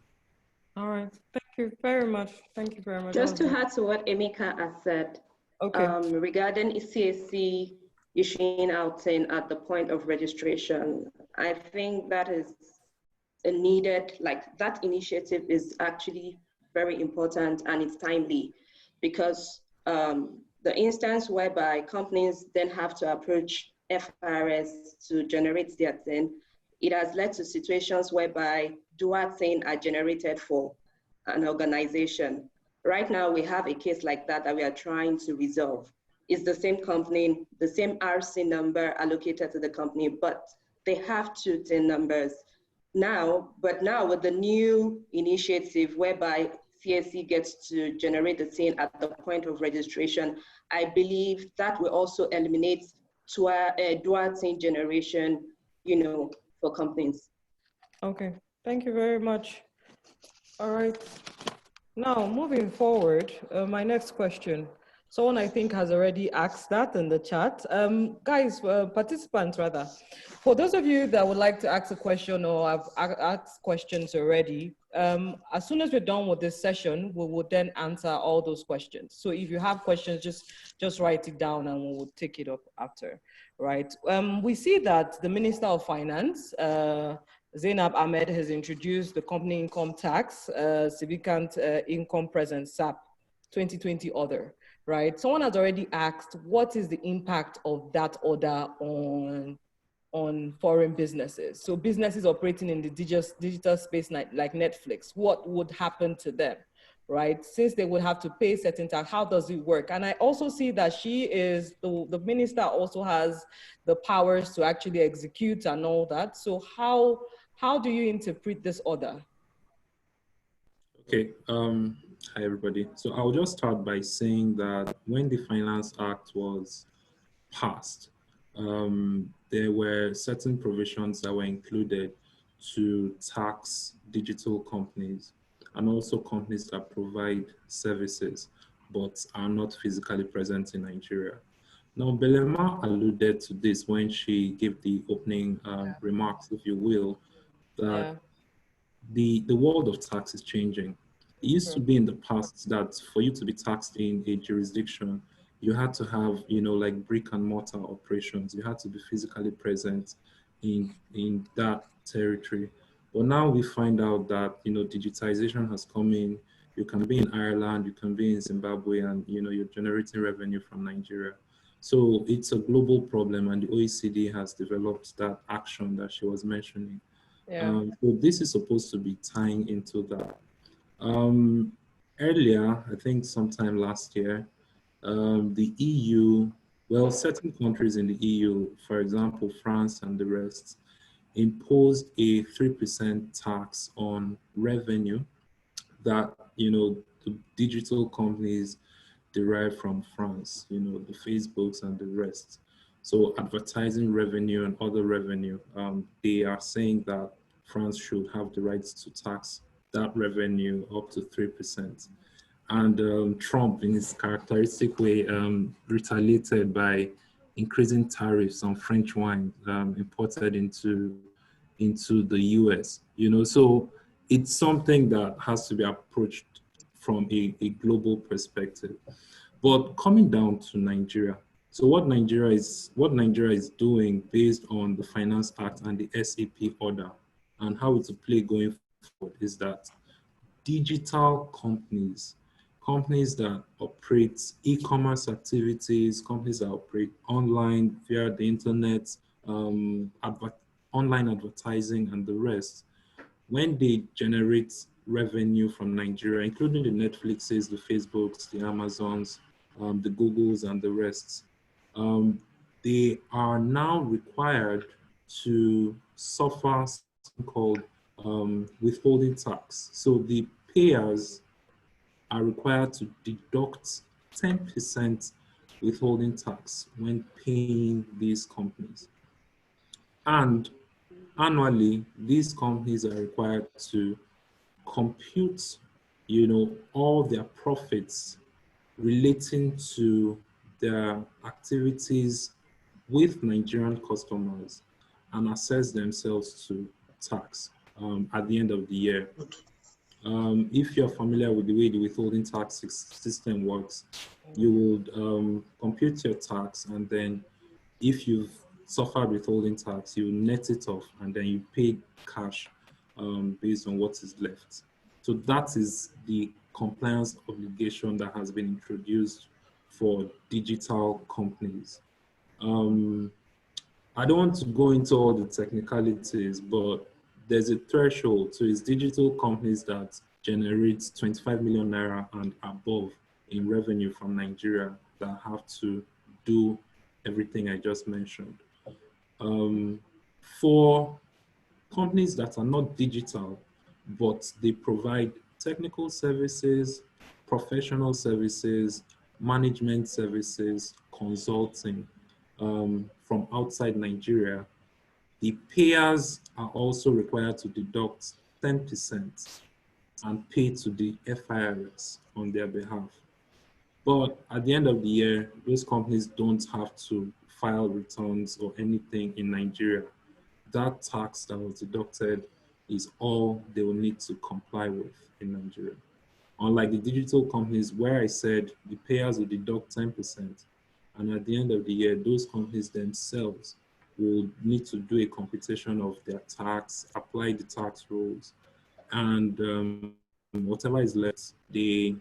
All right, thank you very much. Thank you very much. Just to add to what Emeka has said, okay, regarding CAC issuing out TIN at the point of registration, I think that is a needed, that initiative is actually very important, and it's timely, because the instance whereby companies then have to approach FIRS to generate their TIN, it has led to situations whereby dual TIN are generated for an organization. Right now, we have a case like that we are trying to resolve. It's the same company, the same RC number allocated to the company, but they have two TIN numbers. But now with the new initiative whereby CSC gets to generate the TIN at the point of registration, I believe that will also eliminate dual TIN generation, for companies. Okay, thank you very much. All right, now moving forward, my next question. Someone I think has already asked that in the chat. Guys, participants rather, for those of you that would like to ask a question or have asked questions already, as soon as we're done with this session, we will then answer all those questions. So if you have questions, just write it down and we will take it up after, right? We see that the Minister of Finance, Zainab Ahmed, has introduced the company income tax, significant income presence SAP 2020 order. Right, someone has already asked, what is the impact of that order on foreign businesses? So businesses operating in the digital space like Netflix, what would happen to them, right? Since they would have to pay certain tax, how does it work? And I also see that she is, the minister also has the powers to actually execute and all that. So how do you interpret this order? Okay. Hi, everybody. So I'll just start by saying that when the Finance Act was passed, there were certain provisions that were included to tax digital companies and also companies that provide services but are not physically present in Nigeria. Now, Belema alluded to this when she gave the opening remarks, if you will, that the world of tax is changing. It used to be in the past that for you to be taxed in a jurisdiction, you had to have, you know, like brick and mortar operations. You had to be physically present in that territory. But now we find out that, you know, digitization has come in. You can be in Ireland, you can be in Zimbabwe, and, you know, you're generating revenue from Nigeria. So it's a global problem, and the OECD has developed that action that she was mentioning. Yeah. So this is supposed to be tying into that. Earlier, I think sometime last year, the EU, well, certain countries in the EU, for example, France and the rest, imposed a 3% tax on revenue that, you know, the digital companies derive from France, you know, the Facebooks and the rest. So advertising revenue and other revenue, they are saying that France should have the rights to tax that revenue up to 3%. And Trump, in his characteristic way, retaliated by increasing tariffs on French wine imported into the US. You know, so it's something that has to be approached from a global perspective. But coming down to Nigeria, so what Nigeria is doing based on the Finance Act and the SAP order and how it's a play going forward is that digital companies that operate e-commerce activities, companies that operate online via the internet, online advertising and the rest, when they generate revenue from Nigeria, including the Netflixes, the Facebooks, the Amazons, the Googles and the rest, they are now required to suffer something called withholding tax. So the payers are required to deduct 10% withholding tax when paying these companies. And annually, these companies are required to compute, you know, all their profits relating to their activities with Nigerian customers and assess themselves to tax at the end of the year. If you're familiar with the way the withholding tax system works, you would compute your tax, and then if you've suffered withholding tax, you net it off, and then you pay cash based on what is left. So that is the compliance obligation that has been introduced for digital companies. I don't want to go into all the technicalities, but there's a threshold. So it's digital companies that generate 25 million naira and above in revenue from Nigeria that have to do everything I just mentioned. For companies that are not digital, but they provide technical services, professional services, management services, consulting from outside Nigeria, the payers are also required to deduct 10% and pay to the FIRS on their behalf. But at the end of the year, those companies don't have to file returns or anything in Nigeria. That tax that was deducted is all they will need to comply with in Nigeria. Unlike the digital companies where I said the payers will deduct 10%, and at the end of the year, those companies themselves will need to do a computation of their tax, apply the tax rules, and whatever is left, they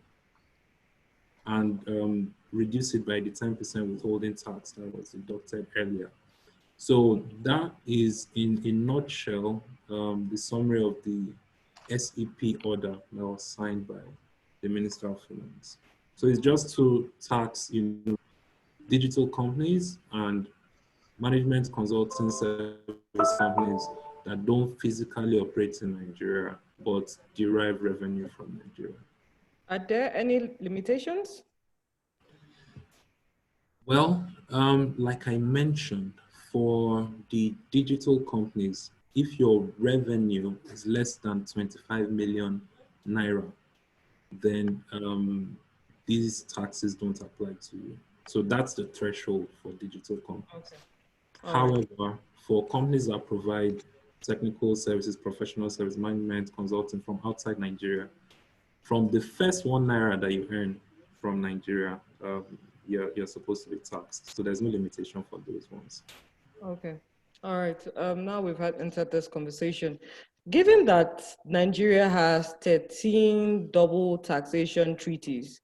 reduce it by the 10% withholding tax that was deducted earlier. So that is, in a nutshell, the summary of the SEP order that was signed by the Minister of Finance. So it's just to tax, you know, digital companies and management consulting service companies that don't physically operate in Nigeria but derive revenue from Nigeria. Are there any limitations? Well, like I mentioned, for the digital companies, if your revenue is less than 25 million naira, then these taxes don't apply to you. So that's the threshold for digital companies. Okay. However, for companies that provide technical services, professional service, management, consulting from outside Nigeria, from the first 1 naira that you earn from Nigeria, you're supposed to be taxed. So there's no limitation for those ones. Okay. All right. Now we've entered this conversation. Given that Nigeria has 13 double taxation treaties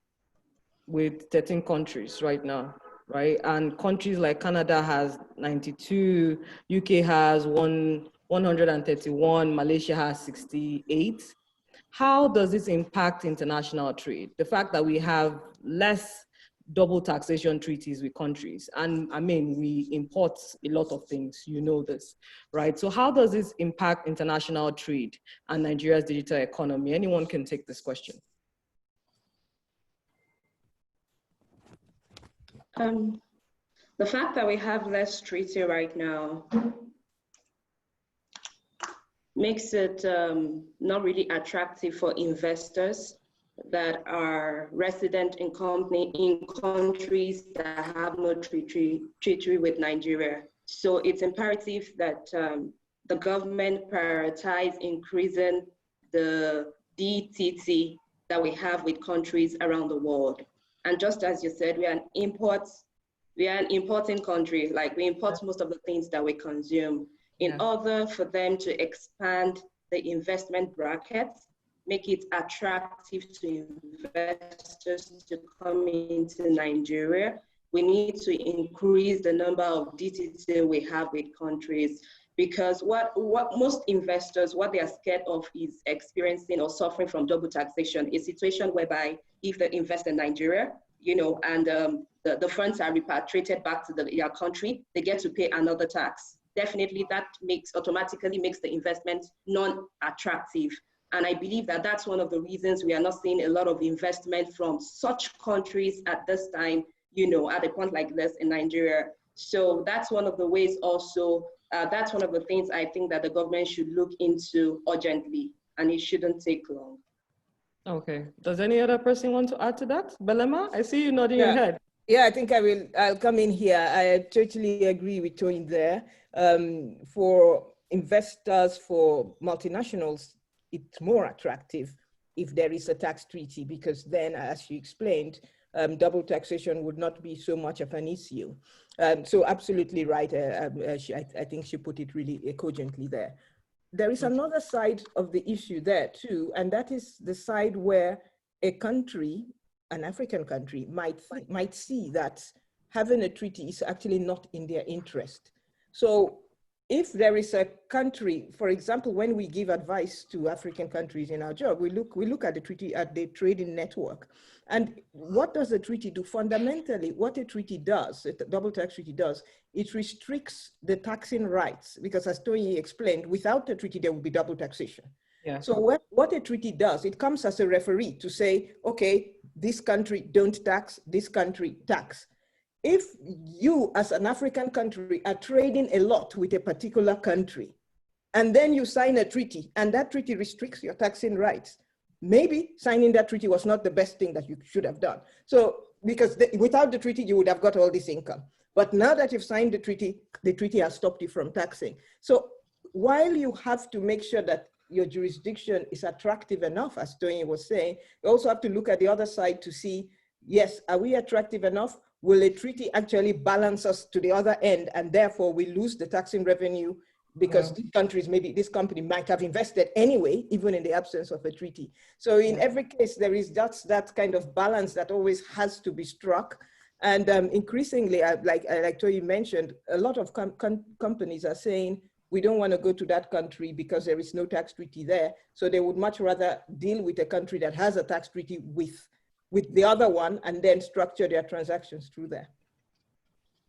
with 13 countries right now, right? And countries like Canada has 92, UK has 131, Malaysia has 68. How does this impact international trade? The fact that we have less double taxation treaties with countries. And I mean, we import a lot of things, you know this, right? So how does this impact international trade and Nigeria's digital economy? Anyone can take this question. The fact that we have less treaty right now makes it not really attractive for investors that are resident in countries that have no treaty with Nigeria. So it's imperative that the government prioritize increasing the DTT that we have with countries around the world. And just as you said, we are an importing country, like we import most of the things that we consume. In order for them to expand the investment brackets, make it attractive to investors to come into Nigeria, we need to increase the number of DTT we have with countries. Because what most investors, what they are scared of is experiencing or suffering from double taxation, a situation whereby if they invest in Nigeria, you know, and the funds are repatriated back to their country, they get to pay another tax. Definitely that automatically makes the investment non-attractive. And I believe that that's one of the reasons we are not seeing a lot of investment from such countries at this time, you know, at a point like this in Nigeria. So that's one of the ways also, that's one of the things I think that the government should look into urgently, and it shouldn't take long. Okay. Does any other person want to add to that? Belema, I see you nodding your head. Yeah, I think I'll come in here. I totally agree with Tony there. For investors, for multinationals, it's more attractive if there is a tax treaty, because then, as you explained, double taxation would not be so much of an issue. So absolutely right. I think she put it really cogently there. There is another side of the issue there too, and that is the side where a country, an African country, might see that having a treaty is actually not in their interest. So if there is a country, for example, when we give advice to African countries in our job, we look at the treaty, at the trading network. And what does the treaty do? Fundamentally, what a treaty does, a double tax treaty does, it restricts the taxing rights, because as Tony explained, without the treaty, there would be double taxation. Yeah. So what a treaty does, it comes as a referee to say, okay, this country don't tax, this country tax. If you as an African country are trading a lot with a particular country, and then you sign a treaty and that treaty restricts your taxing rights, maybe signing that treaty was not the best thing that you should have done. So, because without the treaty, you would have got all this income. But now that you've signed the treaty has stopped you from taxing. So while you have to make sure that your jurisdiction is attractive enough, as Tony was saying, you also have to look at the other side to see, yes, are we attractive enough? Will a treaty actually balance us to the other end, and therefore we lose the taxing revenue because these countries, maybe this company might have invested anyway, even in the absence of a treaty. So in every case, there is just that kind of balance that always has to be struck. And increasingly, like Tony mentioned, a lot of companies are saying, we don't want to go to that country because there is no tax treaty there. So they would much rather deal with a country that has a tax treaty with the other one, and then structure their transactions through there.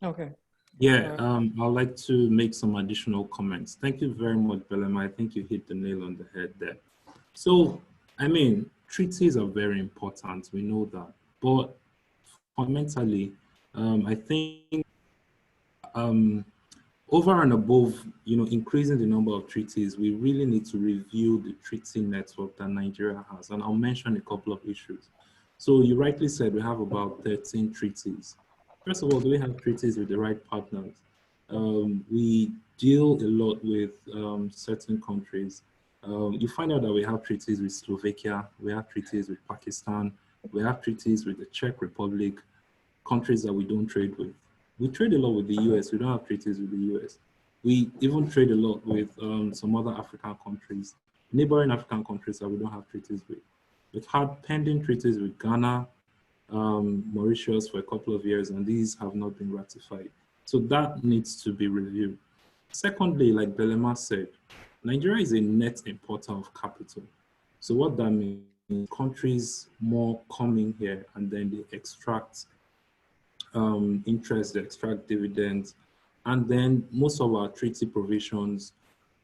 Okay. Yeah, I'd like to make some additional comments. Thank you very much, Belema. I think you hit the nail on the head there. So, I mean, treaties are very important. We know that. But fundamentally, I think over and above, increasing the number of treaties, we really need to review the treaty network that Nigeria has. And I'll mention a couple of issues. So you rightly said we have about 13 treaties. First of all, do we have treaties with the right partners? We deal a lot with certain countries. You find out that we have treaties with Slovakia, we have treaties with Pakistan, we have treaties with the Czech Republic. countries that we don't trade with. We trade a lot with the US. We don't have treaties with the US. We even trade a lot with some other African countries, neighboring African countries that we don't have treaties with. We've had pending treaties with Ghana, Mauritius for a couple of years, and these have not been ratified. So that needs to be reviewed. Secondly, like Belema said, Nigeria is a net importer of capital. So what that means, countries more come in here and then they extract interest, they extract dividends, and then most of our treaty provisions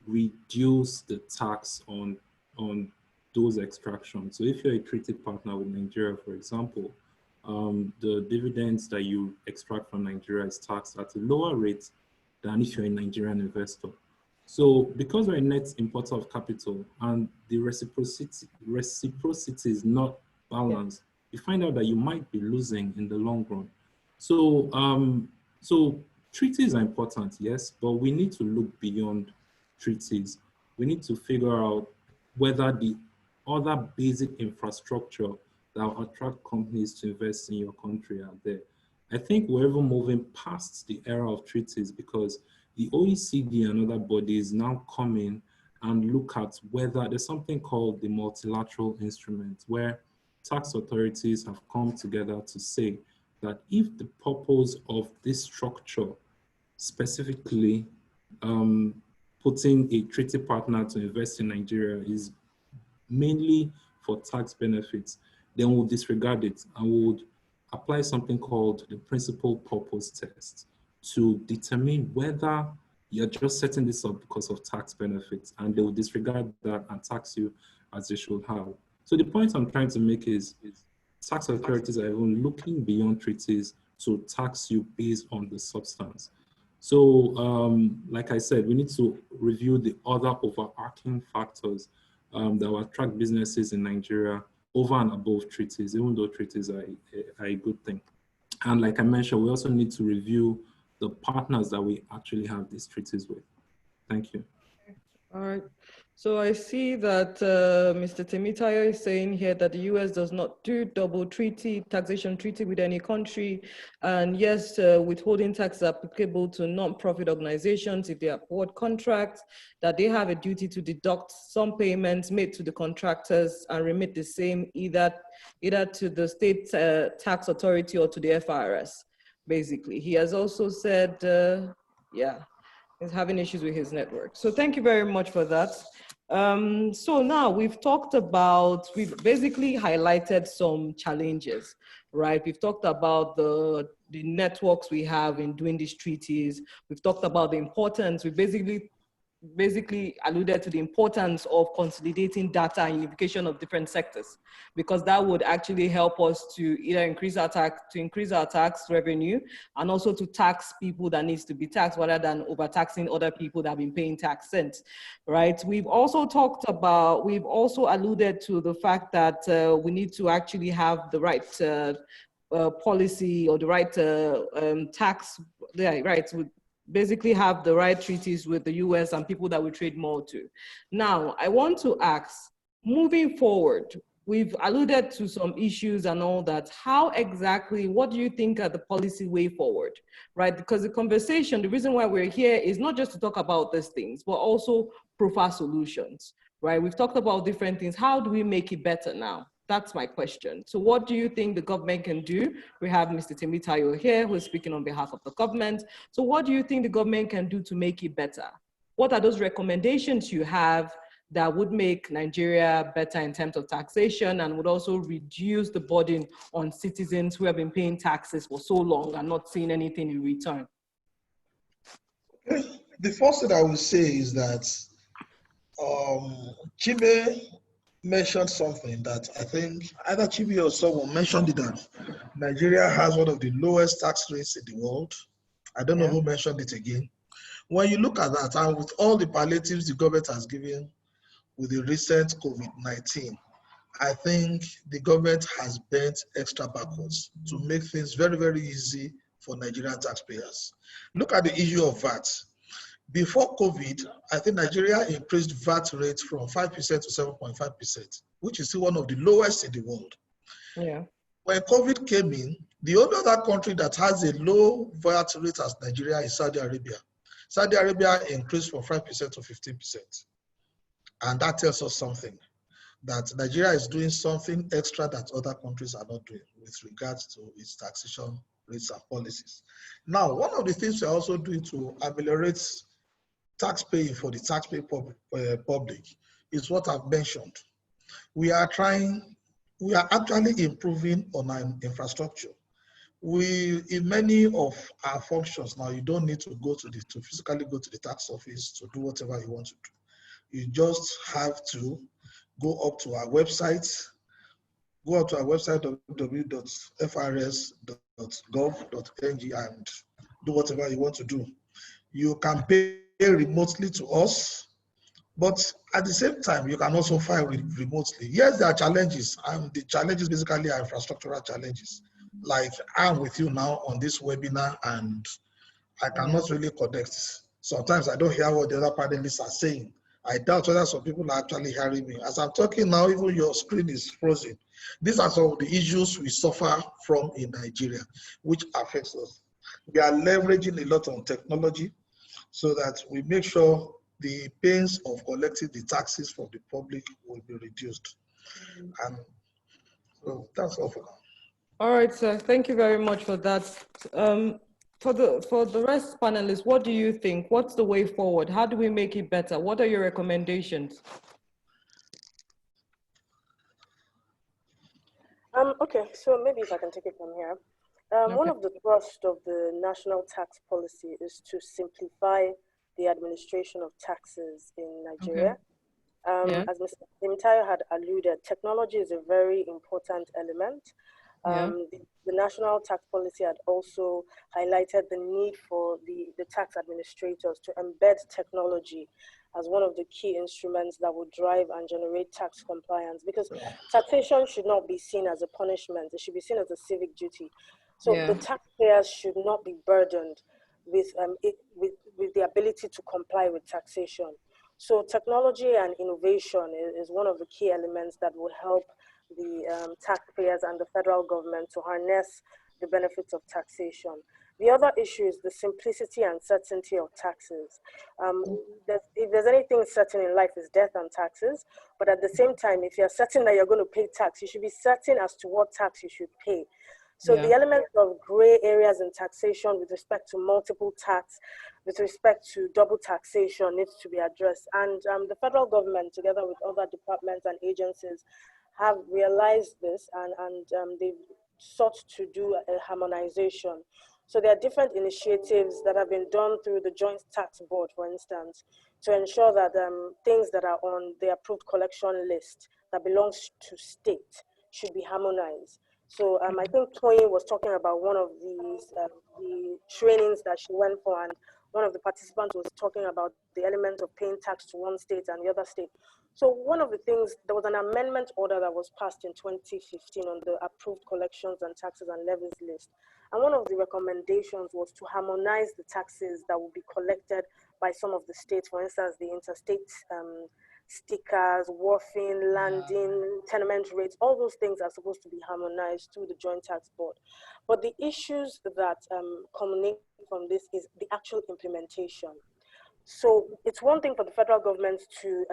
reduce the tax on those extractions. So if you're a treaty partner with Nigeria, for example, the dividends that you extract from Nigeria is taxed at a lower rate than if you're a Nigerian investor. So because we're a net importer of capital and the reciprocity is not balanced, you find out that you might be losing in the long run. So, so treaties are important, yes, but we need to look beyond treaties. We need to figure out whether the other basic infrastructure that will attract companies to invest in your country are there. I think we're even moving past the era of treaties because the OECD and other bodies now come in and look at whether there's something called the multilateral instrument, where tax authorities have come together to say that if the purpose of this structure, specifically putting a treaty partner to invest in Nigeria, is mainly for tax benefits, then we'll disregard it and we would apply something called the principal purpose test to determine whether you're just setting this up because of tax benefits, and they will disregard that and tax you as they should have. So the point I'm trying to make is tax authorities are even looking beyond treaties to tax you based on the substance. So like I said, we need to review the other overarching factors that will attract businesses in Nigeria over and above treaties, even though treaties are a good thing. And like I mentioned, we also need to review the partners that we actually have these treaties with. Thank you. All right. So I see that Mr. Temitayo is saying here that the US does not do double taxation treaty with any country. And yes, withholding tax is applicable to non-profit organizations if they award contracts, that they have a duty to deduct some payments made to the contractors and remit the same either to the state tax authority or to the FRS, basically. He has also said, yeah, he's having issues with his network. So thank you very much for that. So now we've basically highlighted some challenges, right? We've talked about the networks we have in doing these treaties. We've talked about the importance. We basically alluded to the importance of consolidating data and unification of different sectors, because that would actually help us to either increase our tax revenue and also to tax people that needs to be taxed rather than overtaxing other people that have been paying tax since, right? We've also alluded to the fact that we need to actually have the right policy or the right tax, right, basically have the right treaties with the US and people that we trade more to. Now, I want to ask, moving forward, we've alluded to some issues and all that. How exactly, what do you think are the policy way forward, right? Because the conversation, the reason why we're here is not just to talk about these things, but also profile solutions, right? We've talked about different things. How do we make it better now? That's my question. So what do you think the government can do? We have Mr. Temitayo here who is speaking on behalf of the government. So what do you think the government can do to make it better? What are those recommendations you have that would make Nigeria better in terms of taxation and would also reduce the burden on citizens who have been paying taxes for so long and not seeing anything in return? The first thing I would say is that Chime mentioned something that I think either Chime or someone mentioned it, that Nigeria has one of the lowest tax rates in the world. I don't know who mentioned it again. When you look at that, and with all the palliatives the government has given with the recent COVID-19, I think the government has bent extra backwards to make things very, very easy for Nigerian taxpayers. Look at the issue of VAT. Before COVID, I think Nigeria increased VAT rates from 5% to 7.5%, which is still one of the lowest in the world. Yeah. When COVID came in, The only other country that has a low VAT rate as Nigeria is Saudi Arabia. Saudi Arabia increased from 5% to 15%. And that tells us something, that Nigeria is doing something extra that other countries are not doing with regards to its taxation rates and policies. Now, one of the things we're also doing to ameliorate tax paying for the taxpayer public is what I've mentioned. We are actually improving on our infrastructure. In many of our functions now, you don't need to physically go to the tax office to do whatever you want to do. You just have to go up to our website, www.frs.gov.ng and do whatever you want to do. You can pay remotely to us, but at the same time, you can also file remotely. Yes, there are challenges, and the challenges basically are infrastructural challenges. Like I'm with you now on this webinar, and I cannot really connect. Sometimes I don't hear what the other panelists are saying. I doubt whether some people are actually hearing me. As I'm talking now, even your screen is frozen. These are some of the issues we suffer from in Nigeria, which affects us. We are leveraging a lot on technology so that we make sure the pains of collecting the taxes from the public will be reduced. And so that's all for now. All right, sir. Thank you very much for that. For the rest panelists, what do you think? What's the way forward? How do we make it better? What are your recommendations? Okay, so maybe if I can take it from here. Okay. One of the thrust of the national tax policy is to simplify the administration of taxes in Nigeria. Okay. As Mr. Timtayo had alluded, technology is a very important element. The national tax policy had also highlighted the need for the tax administrators to embed technology as one of the key instruments that would drive and generate tax compliance, because taxation should not be seen as a punishment. It should be seen as a civic duty. So the taxpayers should not be burdened with the ability to comply with taxation. So technology and innovation is one of the key elements that will help the taxpayers and the federal government to harness the benefits of taxation. The other issue is the simplicity and certainty of taxes. If there's anything certain in life, is death and taxes. But at the same time, if you're certain that you're going to pay tax, you should be certain as to what tax you should pay. So the element of gray areas in taxation with respect to multiple tax, with respect to double taxation needs to be addressed. And the federal government, together with other departments and agencies, have realized this, and they've sought to do a harmonization. So there are different initiatives that have been done through the Joint Tax Board, for instance, to ensure that things that are on the approved collection list that belongs to state should be harmonized. So I think Toyin was talking about one of these, the trainings that she went for, and one of the participants was talking about the element of paying tax to one state and the other state. So one of the things, there was an amendment order that was passed in 2015 on the approved collections and taxes and levies list. And one of the recommendations was to harmonize the taxes that will be collected by some of the states, for instance, the interstate stickers, wharfing, landing, tenement rates, all those things are supposed to be harmonized through the Joint Tax Board. But the issues that culminate from this is the actual implementation. So it's one thing for the federal government to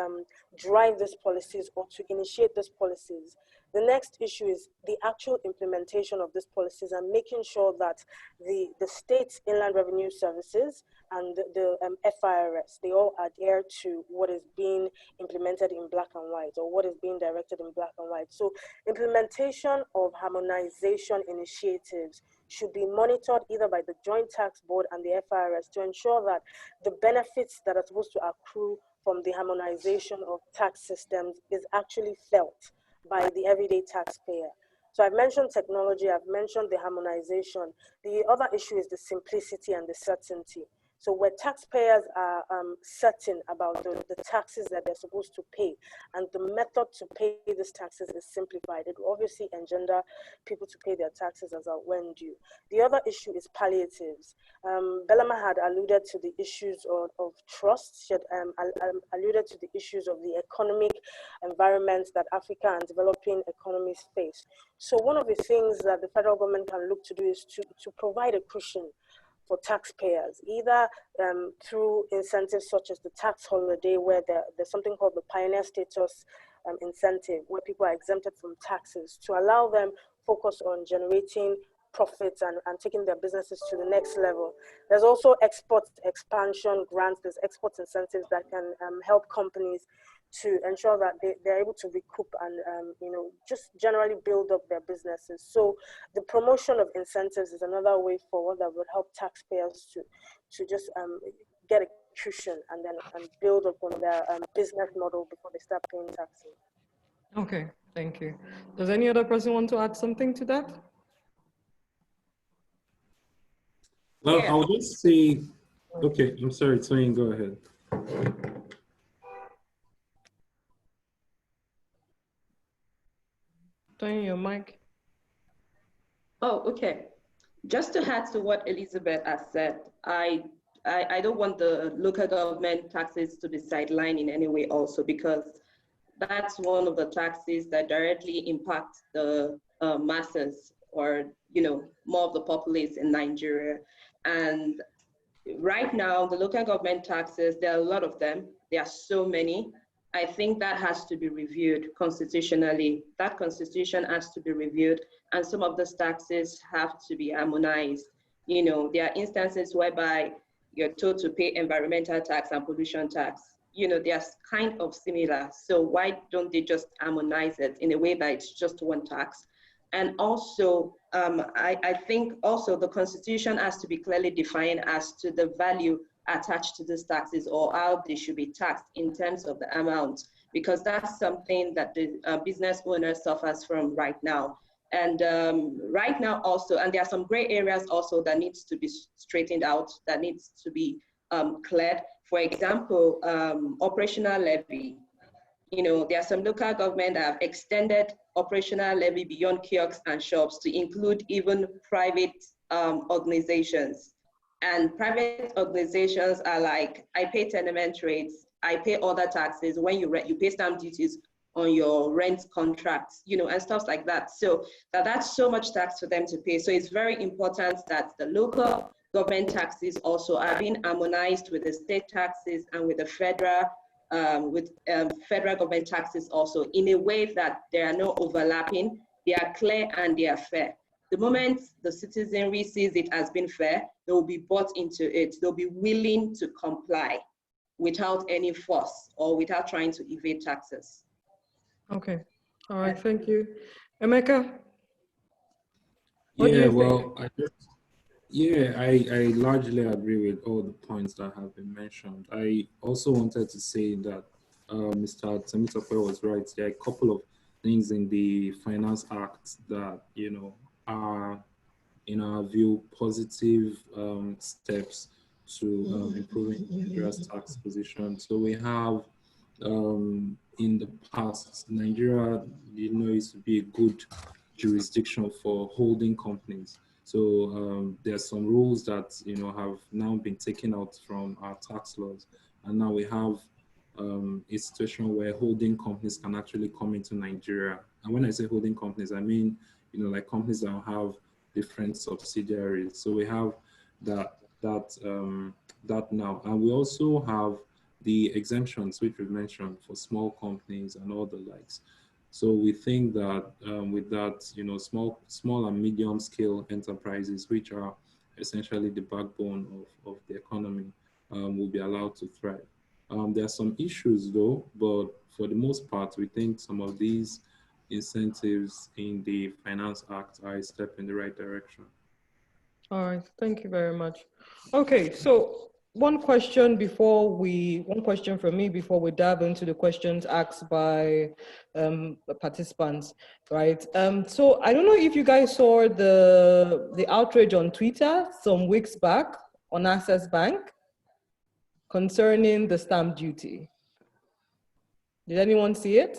drive these policies or to initiate these policies. The next issue is the actual implementation of these policies and making sure that the state's inland revenue services and the FIRS, they all adhere to what is being implemented in black and white, or what is being directed in black and white. So implementation of harmonization initiatives should be monitored either by the Joint Tax Board and the FIRS to ensure that the benefits that are supposed to accrue from the harmonization of tax systems is actually felt by the everyday taxpayer. So I've mentioned technology, I've mentioned the harmonization. The other issue is the simplicity and the certainty. So where taxpayers are certain about the taxes that they're supposed to pay, and the method to pay these taxes is simplified, it will obviously engender people to pay their taxes as at when due. The other issue is palliatives. Belema had alluded to the issues of trust. She had alluded to the issues of the economic environments that Africa and developing economies face. So one of the things that the federal government can look to do is to provide a cushion for taxpayers, either through incentives such as the tax holiday, where there's something called the pioneer status incentive, where people are exempted from taxes, to allow them focus on generating profits and taking their businesses to the next level. There's also export expansion grants, there's export incentives that can help companies to ensure that they're able to recoup and just generally build up their businesses. So the promotion of incentives is another way forward that would help taxpayers to just get a cushion and build up on their business model before they start paying taxes. Okay, thank you. Does any other person want to add something to that? Well, yeah. I would just say, okay, I'm sorry, Tony, go ahead. Tony, your mic. Oh, okay. Just to add to what Elizabeth has said, I don't want the local government taxes to be sidelined in any way also, because that's one of the taxes that directly impact the masses, or more of the populace in Nigeria. And right now, the local government taxes, there are a lot of them. There are so many. I think that has to be reviewed constitutionally. That constitution has to be reviewed, and some of those taxes have to be harmonized. There are instances whereby you're told to pay environmental tax and pollution tax. They're kind of similar. So why don't they just harmonize it in a way that it's just one tax? And also, I think also the constitution has to be clearly defined as to the value attached to these taxes, or how they should be taxed in terms of the amount, because that's something that the business owner suffers from right now. And right now also, and there are some gray areas also that needs to be straightened out, that needs to be cleared. For example, operational levy. There are some local government that have extended operational levy beyond kiosks and shops to include even private organizations. And private organizations are like, I pay tenement rates, I pay other taxes. When you rent, you pay stamp duties on your rent contracts, and stuff like that. So that's so much tax for them to pay. So it's very important that the local government taxes also are being harmonized with the state taxes and with the federal government taxes also, in a way that there are no overlapping, they are clear and they are fair. The moment the citizenry sees it as being fair, they will be bought into it. They'll be willing to comply without any fuss or without trying to evade taxes. Okay. All right. Thank you. Emeka? Yeah, well, I largely agree with all the points that have been mentioned. I also wanted to say that Mr. Temitope was right. There are a couple of things in the Finance Act that, are, in our view, positive steps to improving Nigeria's tax position. So we have, in the past, Nigeria, used to be a good jurisdiction for holding companies. So there are some rules that have now been taken out from our tax laws, and now we have a situation where holding companies can actually come into Nigeria. And when I say holding companies, I mean like companies that have different subsidiaries. So we have that now, and we also have the exemptions which we've mentioned for small companies and all the likes. So we think that with that, small and medium scale enterprises, which are essentially the backbone of the economy, will be allowed to thrive. There are some issues though, but for the most part, we think some of these incentives in the Finance Act are a step in the right direction. All right, thank you very much. Okay, so one question from me before we dive into the questions asked by participants, right? So I don't know if you guys saw the outrage on Twitter some weeks back on Access Bank. concerning the stamp duty. Did anyone see it?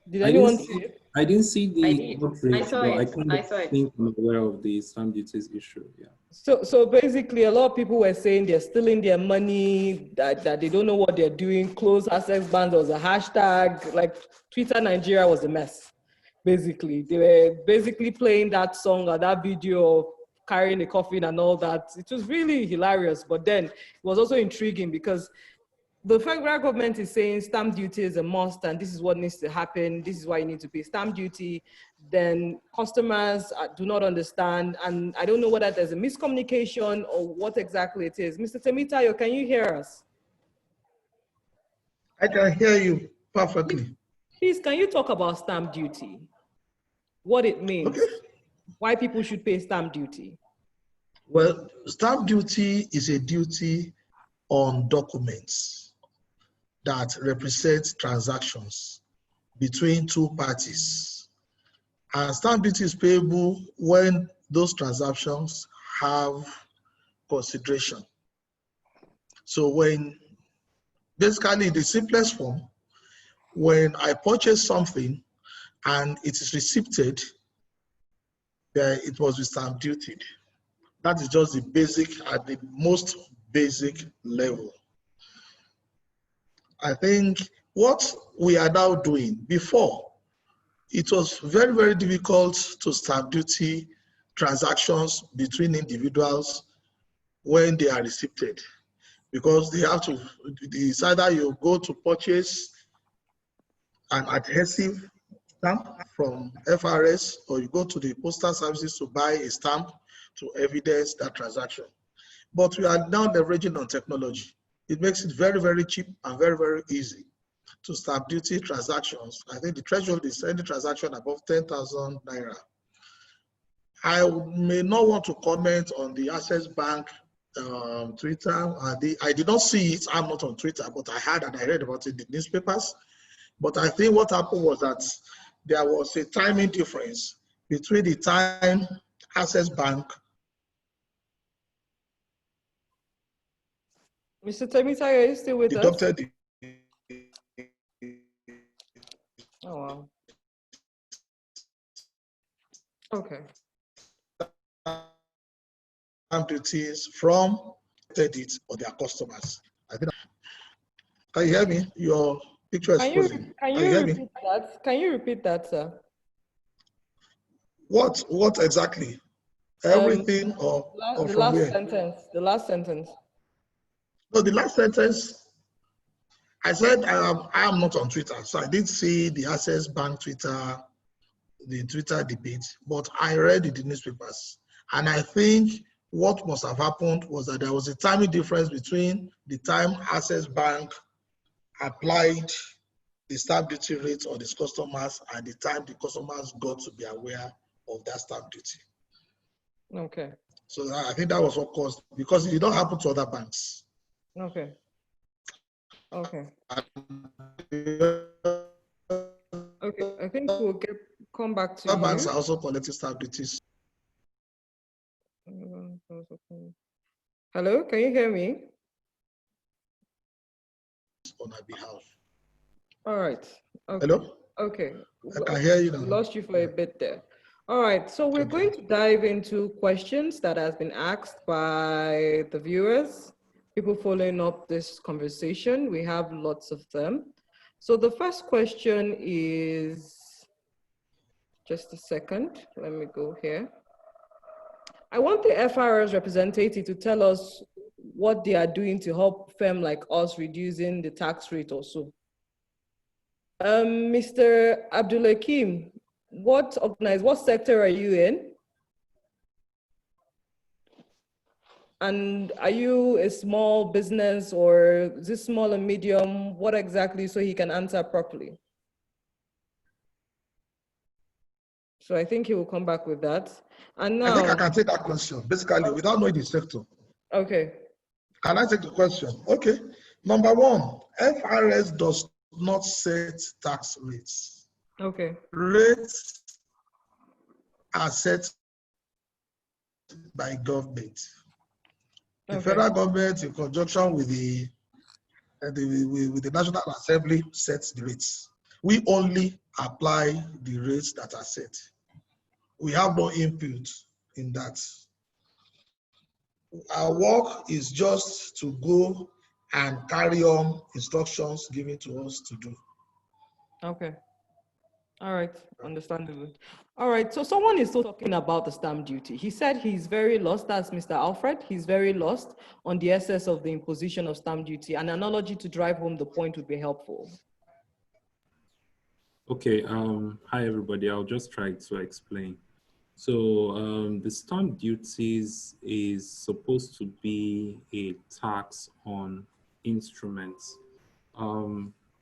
Did anyone see it? I didn't see the I saw but it. I saw it. think I'm aware of the stamp duties issue. Yeah. So basically, a lot of people were saying they're stealing their money, that they don't know what they're doing. Close access bans was a hashtag. Like Twitter Nigeria was a mess. Basically, they were basically playing that song or that video of carrying a coffin and all that. It was really hilarious, but then it was also intriguing because the federal government is saying stamp duty is a must and this is what needs to happen. This is why you need to pay stamp duty. Then customers do not understand. And I don't know whether there's a miscommunication or what exactly it is. Mr. Temitayo, can you hear us? I can hear you perfectly. Please, can you talk about stamp duty? What it means, Okay. Why people should pay stamp duty? Well, stamp duty is a duty on documents that represent transactions between two parties. And stamp duty is payable when those transactions have consideration. So when, basically in the simplest form, when I purchase something and it is receipted, it was with stamp duty. That is just the basic, at the most basic level. I think what we are now doing, before, it was very, very difficult to stamp duty transactions between individuals when they are receipted, because they have to, it's either you go to purchase an adhesive stamp from FRS or you go to the postal services to buy a stamp to evidence that transaction. But we are now leveraging on technology. It makes it very, very cheap and very, very easy to stamp duty transactions. I think the threshold is any transaction above 10,000 naira. I may not want to comment on the Access Bank Twitter. I did not see it. I'm not on Twitter, but I heard and I read about it in the newspapers. But I think what happened was that there was a timing difference between the time Access Bank. Mr. Temitayo, are you still with us? Oh, wow. Okay. Duties from it or their customers. I think. Can you hear me? Your picture is frozen. Can you repeat that? Can you repeat that, sir? What exactly? Everything or the from last where? sentence. The last sentence. No, the last sentence. I said I am not on Twitter, so I did see the Access Bank Twitter, the Twitter debate, but I read it in the newspapers, and I think what must have happened was that there was a timing difference between the time Access Bank applied the stamp duty rate on its customers and the time the customers got to be aware of that stamp duty. Okay. So I think that was what caused, because it did not happen to other banks. Okay. Okay. Okay, I think we'll come back to other you. Banks are also collecting stamp duties. Hello, can you hear me? On our behalf. All right. Okay. Hello? Okay. I can hear you now. Lost you for a bit there. All right, so we're going to dive into questions that has been asked by the viewers, people following up this conversation. We have lots of them. So the first question is, just a second, let me go here. I want the FRS representative to tell us what they are doing to help firms like us reducing the tax rate also. Mr. Abdulakim, what sector are you in? And are you a small business or is this small and medium? What exactly, so he can answer properly? So I think he will come back with that. And now, I think I can take that question, basically, without knowing the sector. Okay. Can I take the question? Okay. Number one, FRS does not set tax rates. Okay. Rates are set by government. The federal government, in conjunction with the National Assembly, sets the rates. We only apply the rates that are set. We have no input in that. Our work is just to go and carry on instructions given to us to do. Okay. All right, understandable. All right, so someone is still talking about the stamp duty. He said he's very lost, that's Mr. Alfred. He's very lost on the essence of the imposition of stamp duty. An analogy to drive home the point would be helpful. Okay, hi everybody, I'll just try to explain. So the stamp duties is supposed to be a tax on instruments.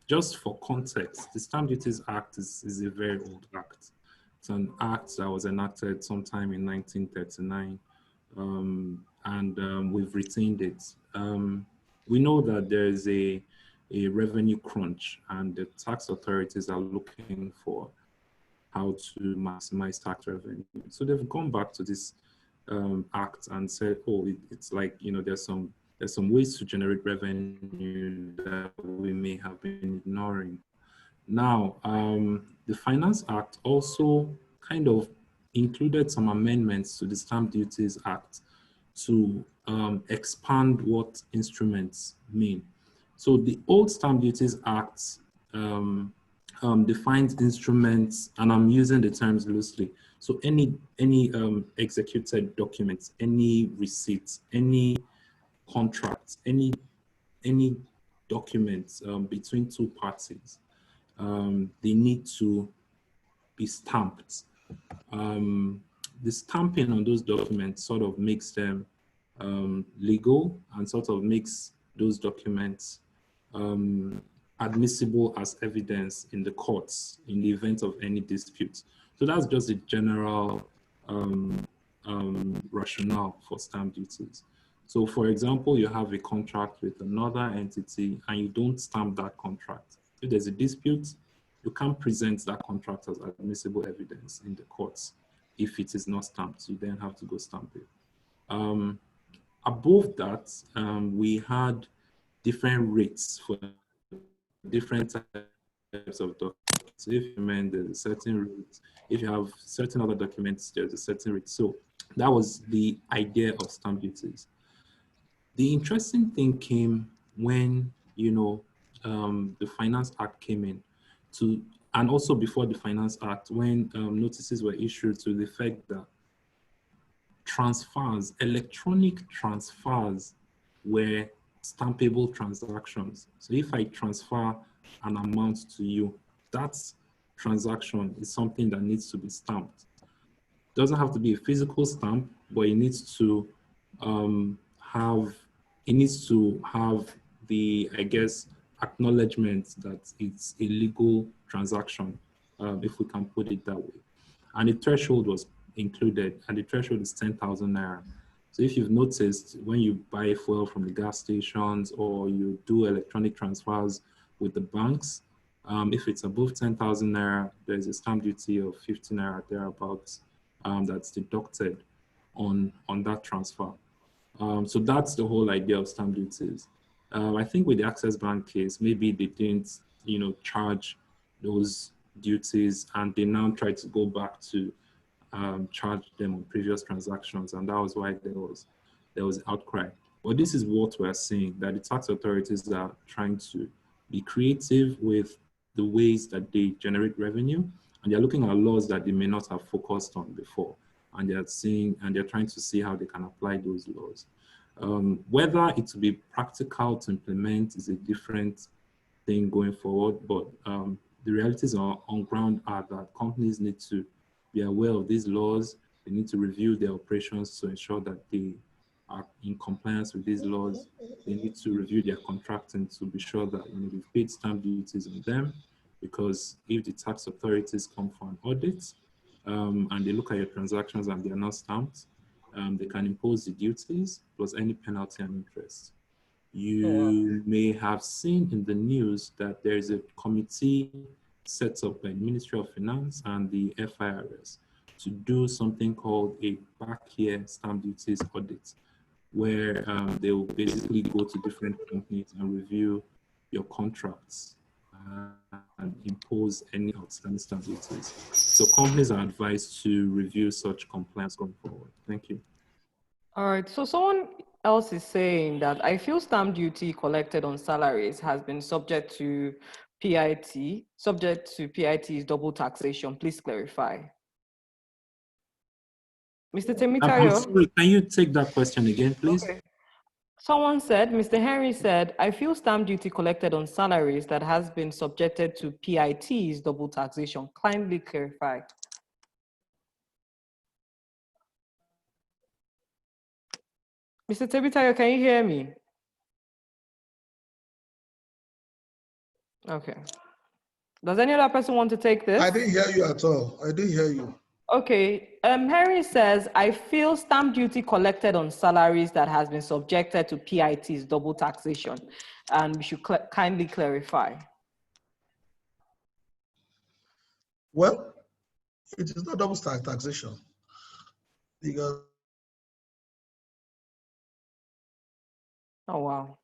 Just for context, the Stamp Duties Act is a very old act. It's an act that was enacted sometime in 1939, and we've retained it. We know that there is a revenue crunch, and the tax authorities are looking for how to maximize tax revenue. So they've gone back to this act and said, oh, it's like, you know, there's some ways to generate revenue that we may have been ignoring. Now, the Finance Act also kind of included some amendments to the Stamp Duties Act to expand what instruments mean. So the old Stamp Duties Act defines instruments, and I'm using the terms loosely. So any executed documents, any receipts, any contracts, any documents between two parties, they need to be stamped. The stamping on those documents sort of makes them legal and sort of makes those documents admissible as evidence in the courts in the event of any dispute. So that's just a general rationale for stamp duties. So for example, you have a contract with another entity and you don't stamp that contract. If there's a dispute, you can't present that contract as admissible evidence in the courts. If it is not stamped, you then have to go stamp it. Above that, we had different rates for different types of documents. So if you mean there's a certain rate, if you have certain other documents, there's a certain rate. So that was the idea of stamp duties. The interesting thing came when, you know, the Finance Act came in to, and also before the Finance Act, when notices were issued to the effect that transfers, electronic transfers were stampable transactions. So if I transfer an amount to you, that transaction is something that needs to be stamped. It doesn't have to be a physical stamp, but it needs to have the, I guess, acknowledgement that it's a legal transaction, if we can put it that way. And the threshold was included, and the threshold is 10,000 naira. So if you've noticed, when you buy fuel from the gas stations or you do electronic transfers with the banks, if it's above 10,000 naira, there's a stamp duty of 50 naira thereabouts that's deducted on that transfer. So that's the whole idea of stamp duties. I think with the Access Bank case, maybe they didn't, you know, charge those duties, and they now try to go back to charge them on previous transactions, and that was why there was outcry. But this is what we're seeing, that the tax authorities are trying to be creative with the ways that they generate revenue, and they're looking at laws that they may not have focused on before, and they're trying to see how they can apply those laws. Whether it will be practical to implement is a different thing going forward, but the realities on ground are that companies need to be aware of these laws. They need to review their operations to ensure that they are in compliance with these laws. They need to review their contracting to be sure that, you know, they've paid stamp duties on them, because if the tax authorities come for an audit and they look at your transactions and they are not stamped, they can impose the duties plus any penalty and interest. You may have seen in the news that there is a committee set up by the Ministry of Finance and the FIRS to do something called a back year stamp duties audit. where they will basically go to different companies and review your contracts and impose any outstanding stamp duties. So companies are advised to review such compliance going forward. Thank you. All right, so someone else is saying that I feel stamp duty collected on salaries has been subject to PIT. Subject to PIT is double taxation. Please clarify. Mr. Temitayo. I'm sorry, can you take that question again, please? Okay. Someone said, Mr. Henry said, I feel stamp duty collected on salaries that has been subjected to PIT is double taxation. Kindly clarify. Mr. Temitayo, can you hear me? Okay. Does any other person want to take this? I didn't hear you at all. I didn't hear you. Okay. Henry says, I feel stamp duty collected on salaries that has been subjected to PIT is double taxation. And we should kindly clarify. Well, it is not double taxation because. Oh, wow.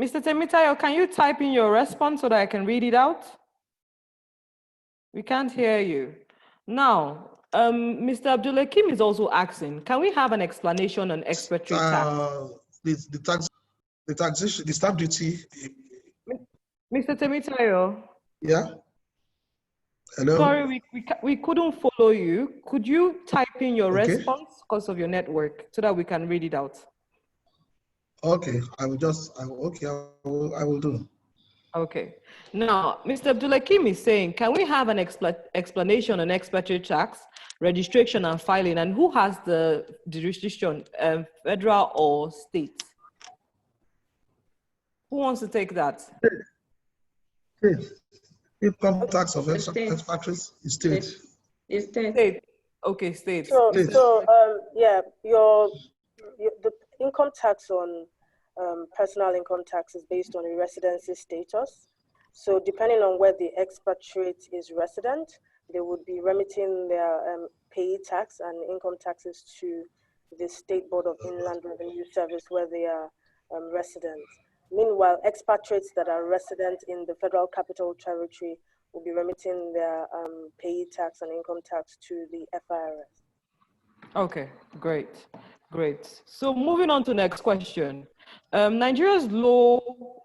Mr. Temitayo, can you type in your response so that I can read it out? We can't hear you. Now, Mr. Abdulakim is also asking, can we have an explanation on expatriate tax? The taxation, the stamp duty. Mr. Temitayo. Yeah. Hello. Sorry, we couldn't follow you. Could you type in your response because of your network so that we can read it out? Okay, I will do. Okay. Now, Mr. Abdulakim is saying, can we have an explanation on expatriate tax, registration and filing, and who has the jurisdiction, federal or state? Who wants to take that? State. Income tax of expatriates is state. It's state. State. Okay, state. So yeah, the income tax on personal income tax is based on a residency status. So depending on where the expatriate is resident, they would be remitting their pay tax and income taxes to the State Board of Inland Revenue Service where they are resident. Meanwhile, expatriates that are resident in the Federal Capital Territory will be remitting their pay tax and income tax to the FIRS. Okay, great, great. So moving on to the next question. Nigeria's low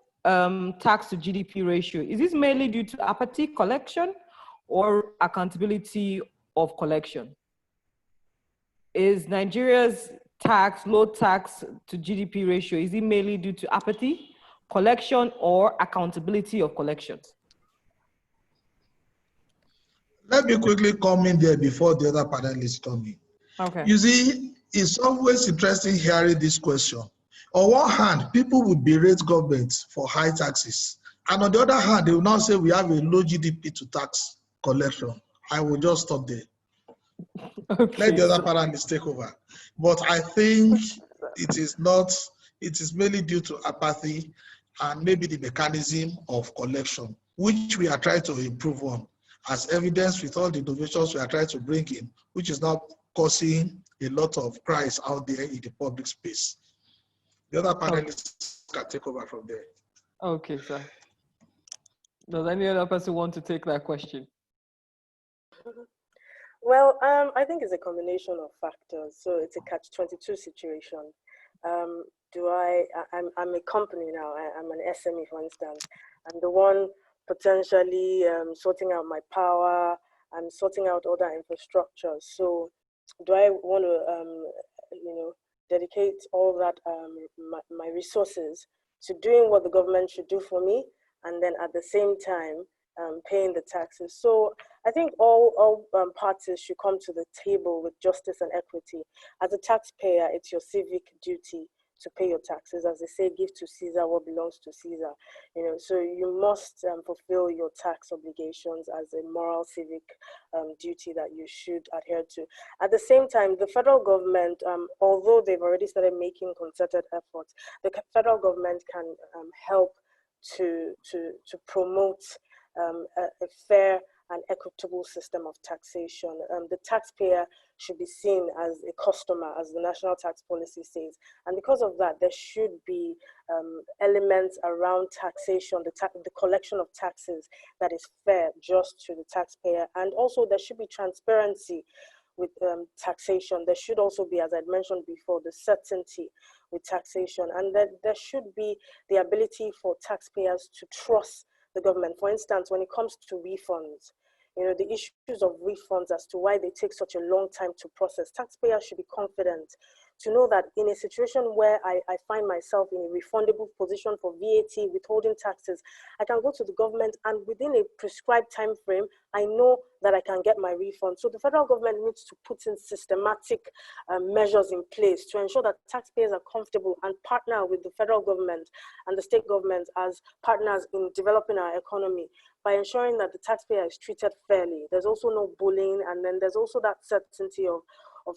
tax to GDP ratio, is this mainly due to apathy collection or accountability of collection? Is Nigeria's low tax to GDP ratio, is it mainly due to apathy, collection, or accountability of collections? Let me quickly come in there before the other panelists come in. Okay. You see, it's always interesting hearing this question. On one hand, people would berate government for high taxes. And on the other hand, they will now say we have a low GDP to tax collection. I will just stop there. Okay, let the other panelists take over. But I think it is mainly due to apathy and maybe the mechanism of collection, which we are trying to improve on, as evidence with all the innovations we are trying to bring in, which is now causing a lot of cries out there in the public space. The other panelists can take over from there. Okay, sir. Does any other person want to take that question? Well, I think it's a combination of factors. So it's a catch-22 situation. I'm a company now. I'm an SME, for instance. I'm the one potentially sorting out my power and sorting out other infrastructure. So do I want to, dedicate all that my resources to doing what the government should do for me, and then at the same time paying the taxes? So I think all parties should come to the table with justice and equity. As a taxpayer, it's your civic duty to pay your taxes. As they say, give to Caesar what belongs to Caesar. So you must fulfill your tax obligations as a moral civic duty that you should adhere to. At the same time, the federal government, although they've already started making concerted efforts, the federal government can help to promote a fair and equitable system of taxation. The taxpayer should be seen as a customer, as the national tax policy says. And because of that, there should be elements around taxation, the collection of taxes that is fair, just to the taxpayer. And also there should be transparency with taxation. There should also be, as I mentioned before, the certainty with taxation. And that there should be the ability for taxpayers to trust the government. For instance, when it comes to refunds, the issues of refunds as to why they take such a long time to process, taxpayers should be confident to know that in a situation where I find myself in a refundable position for VAT, withholding taxes, I can go to the government and within a prescribed time frame, I know that I can get my refund. So the federal government needs to put in systematic measures in place to ensure that taxpayers are comfortable and partner with the federal government and the state government as partners in developing our economy by ensuring that the taxpayer is treated fairly. There's also no bullying, and then there's also that certainty of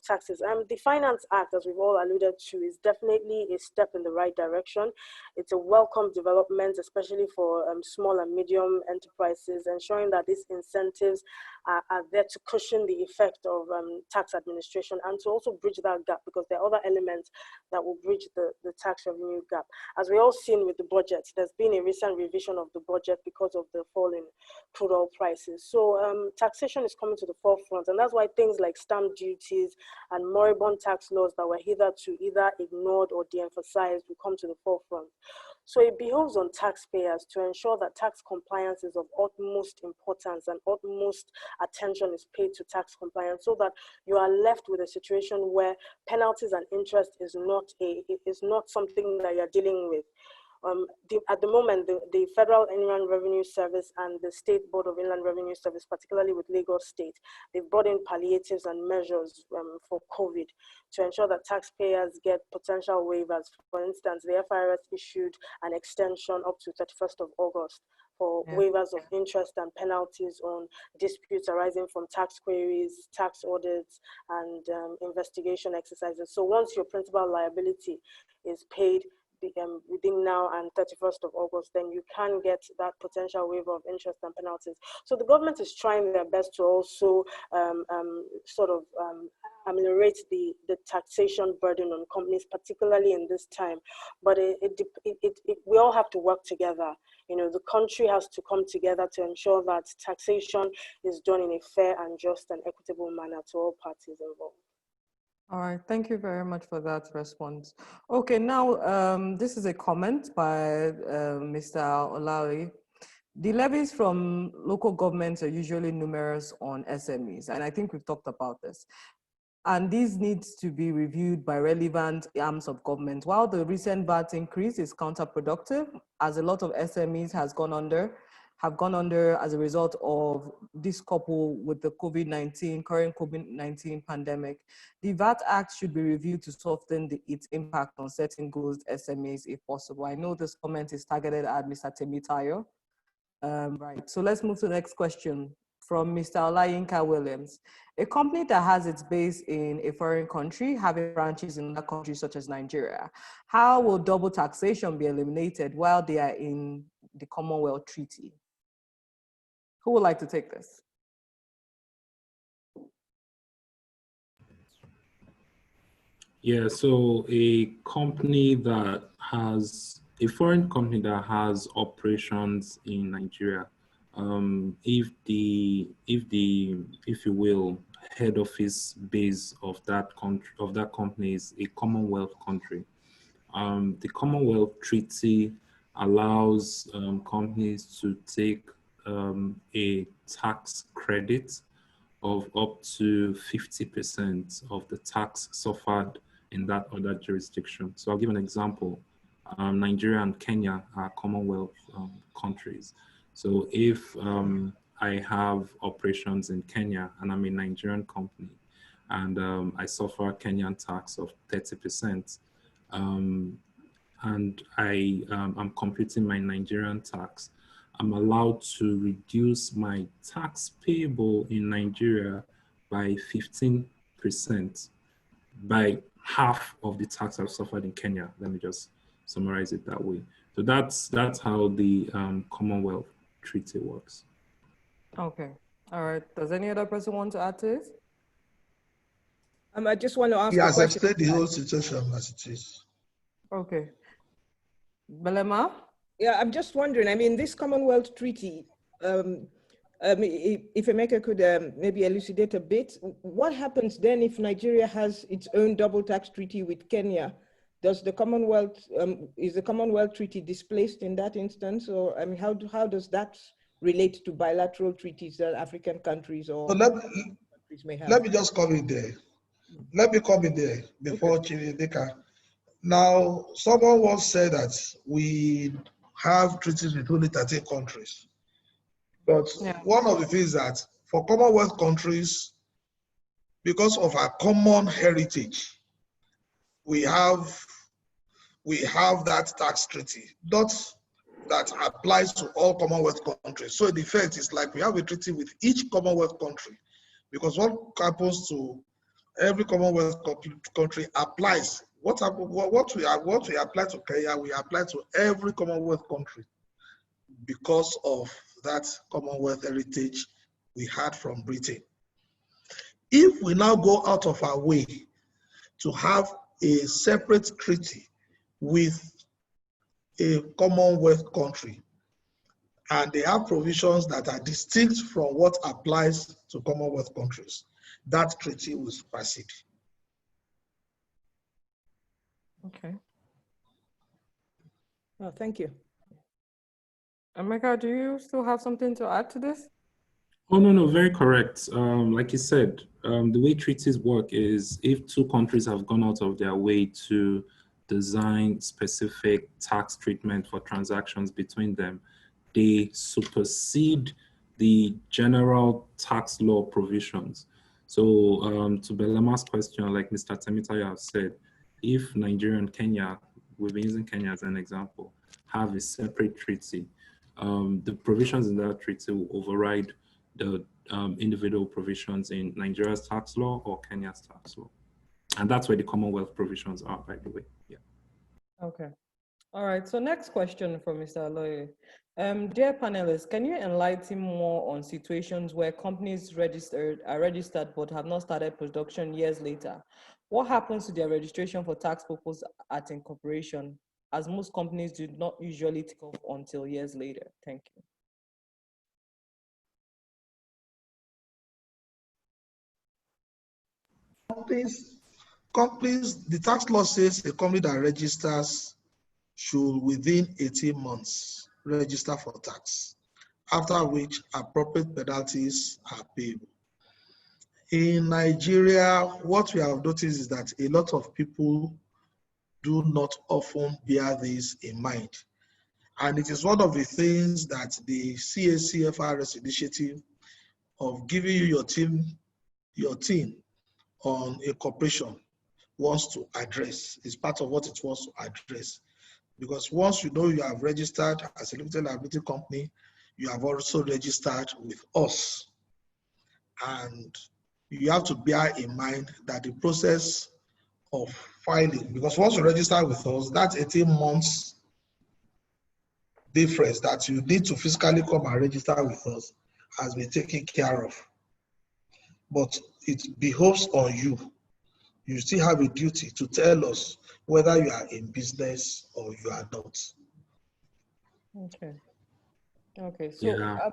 taxes. The Finance Act, as we've all alluded to, is definitely a step in the right direction. It's a welcome development, especially for small and medium enterprises, ensuring that these incentives are there to cushion the effect of tax administration and to also bridge that gap, because there are other elements that will bridge the tax revenue gap. As we all seen with the budget, there's been a recent revision of the budget because of the fall in crude oil prices. So taxation is coming to the forefront, and that's why things like stamp duties and moribund tax laws that were hitherto either ignored or de-emphasized will come to the forefront. So it behoves on taxpayers to ensure that tax compliance is of utmost importance and utmost attention is paid to tax compliance, so that you are left with a situation where penalties and interest is not something that you're dealing with. At the moment, the Federal Inland Revenue Service and the State Board of Inland Revenue Service, particularly with Lagos State, they've brought in palliatives and measures for COVID to ensure that taxpayers get potential waivers. For instance, the FIRS issued an extension up to 31st of August for waivers of interest and penalties on disputes arising from tax queries, tax audits, and investigation exercises. So once your principal liability is paid within now and 31st of August, then you can get that potential waiver of interest and penalties. So the government is trying their best to also ameliorate the taxation burden on companies, particularly in this time. But we all have to work together. The country has to come together to ensure that taxation is done in a fair and just and equitable manner to all parties involved. All right, thank you very much for that response. Okay, now this is a comment by Mr. Olawi. The levies from local governments are usually numerous on SMEs, and I think we've talked about this. And these needs to be reviewed by relevant arms of government. While the recent VAT increase is counterproductive, as a lot of SMEs have gone under as a result of this couple with the current COVID-19 pandemic, the VAT Act should be reviewed to soften its impact on certain goods SMEs if possible. I know this comment is targeted at Mr. Temitayo. Right, so let's move to the next question from Mr. Olayinka Williams. A company that has its base in a foreign country, having branches in other countries such as Nigeria, how will double taxation be eliminated while they are in the Commonwealth Treaty? Who would like to take this? Yeah, so a foreign company that has operations in Nigeria, if you will, head office base of that company is a Commonwealth country. The Commonwealth Treaty allows companies to take a tax credit of up to 50% of the tax suffered in that other jurisdiction. So I'll give an example. Nigeria and Kenya are Commonwealth countries. So if I have operations in Kenya and I'm a Nigerian company and I suffer Kenyan tax of 30%, and I'm computing my Nigerian tax, I'm allowed to reduce my tax payable in Nigeria by 15%, by half of the tax I've suffered in Kenya. Let me just summarize it that way. So that's how the Commonwealth Treaty works. Okay. All right. Does any other person want to add to it? I just want to ask He a has question. explained the whole situation as it is. Okay. Belema? Yeah, I'm just wondering, I mean, this Commonwealth Treaty, if Emeka could maybe elucidate a bit, what happens then if Nigeria has its own double tax treaty with Kenya? Does the Commonwealth, is the Commonwealth Treaty displaced in that instance? Or, I mean, how does that relate to bilateral treaties that African countries or countries may have? Let me just come in there. Let me come in there before Chukwuemeka. Now, someone once said that we have treaties with only 13 countries. But one of the things that for Commonwealth countries, because of our common heritage, we have that tax treaty, not that applies to all Commonwealth countries. So in effect, it's like we have a treaty with each Commonwealth country, because what happens to every Commonwealth country applies. What we apply to Kenya, we apply to every Commonwealth country because of that Commonwealth heritage we had from Britain. If we now go out of our way to have a separate treaty with a Commonwealth country, and they have provisions that are distinct from what applies to Commonwealth countries, that treaty will supersede. Okay. Oh, thank you. Emeka, do you still have something to add to this? Oh, no, very correct. Like you said, the way treaties work is if two countries have gone out of their way to design specific tax treatment for transactions between them, they supersede the general tax law provisions. So to Belema's question, like Mr. Temitayo has said, if Nigeria and Kenya, we've been using Kenya as an example, have a separate treaty, the provisions in that treaty will override the individual provisions in Nigeria's tax law or Kenya's tax law. And that's where the Commonwealth provisions are, by the way. Yeah. Okay. All right. So next question from Mr. Aloye. Dear panelists, can you enlighten more on situations where companies are registered but have not started production years later? What happens to their registration for tax purposes at incorporation, as most companies do not usually take off until years later? Thank you. Companies, the tax law says a company that registers should within 18 months register for tax, after which appropriate penalties are payable. In Nigeria, what we have noticed is that a lot of people do not often bear this in mind. And it is one of the things that the CACFRS initiative of giving you your team on a corporation wants to address. Is part of what it wants to address. Because once you know you have registered as a limited liability company, you have also registered with us. And you have to bear in mind that the process of filing, because once you register with us, that's 18 months difference that you need to physically come and register with us has been taken care of. But it behoves on you. You still have a duty to tell us whether you are in business or you are not. Okay. Okay. So, Yeah.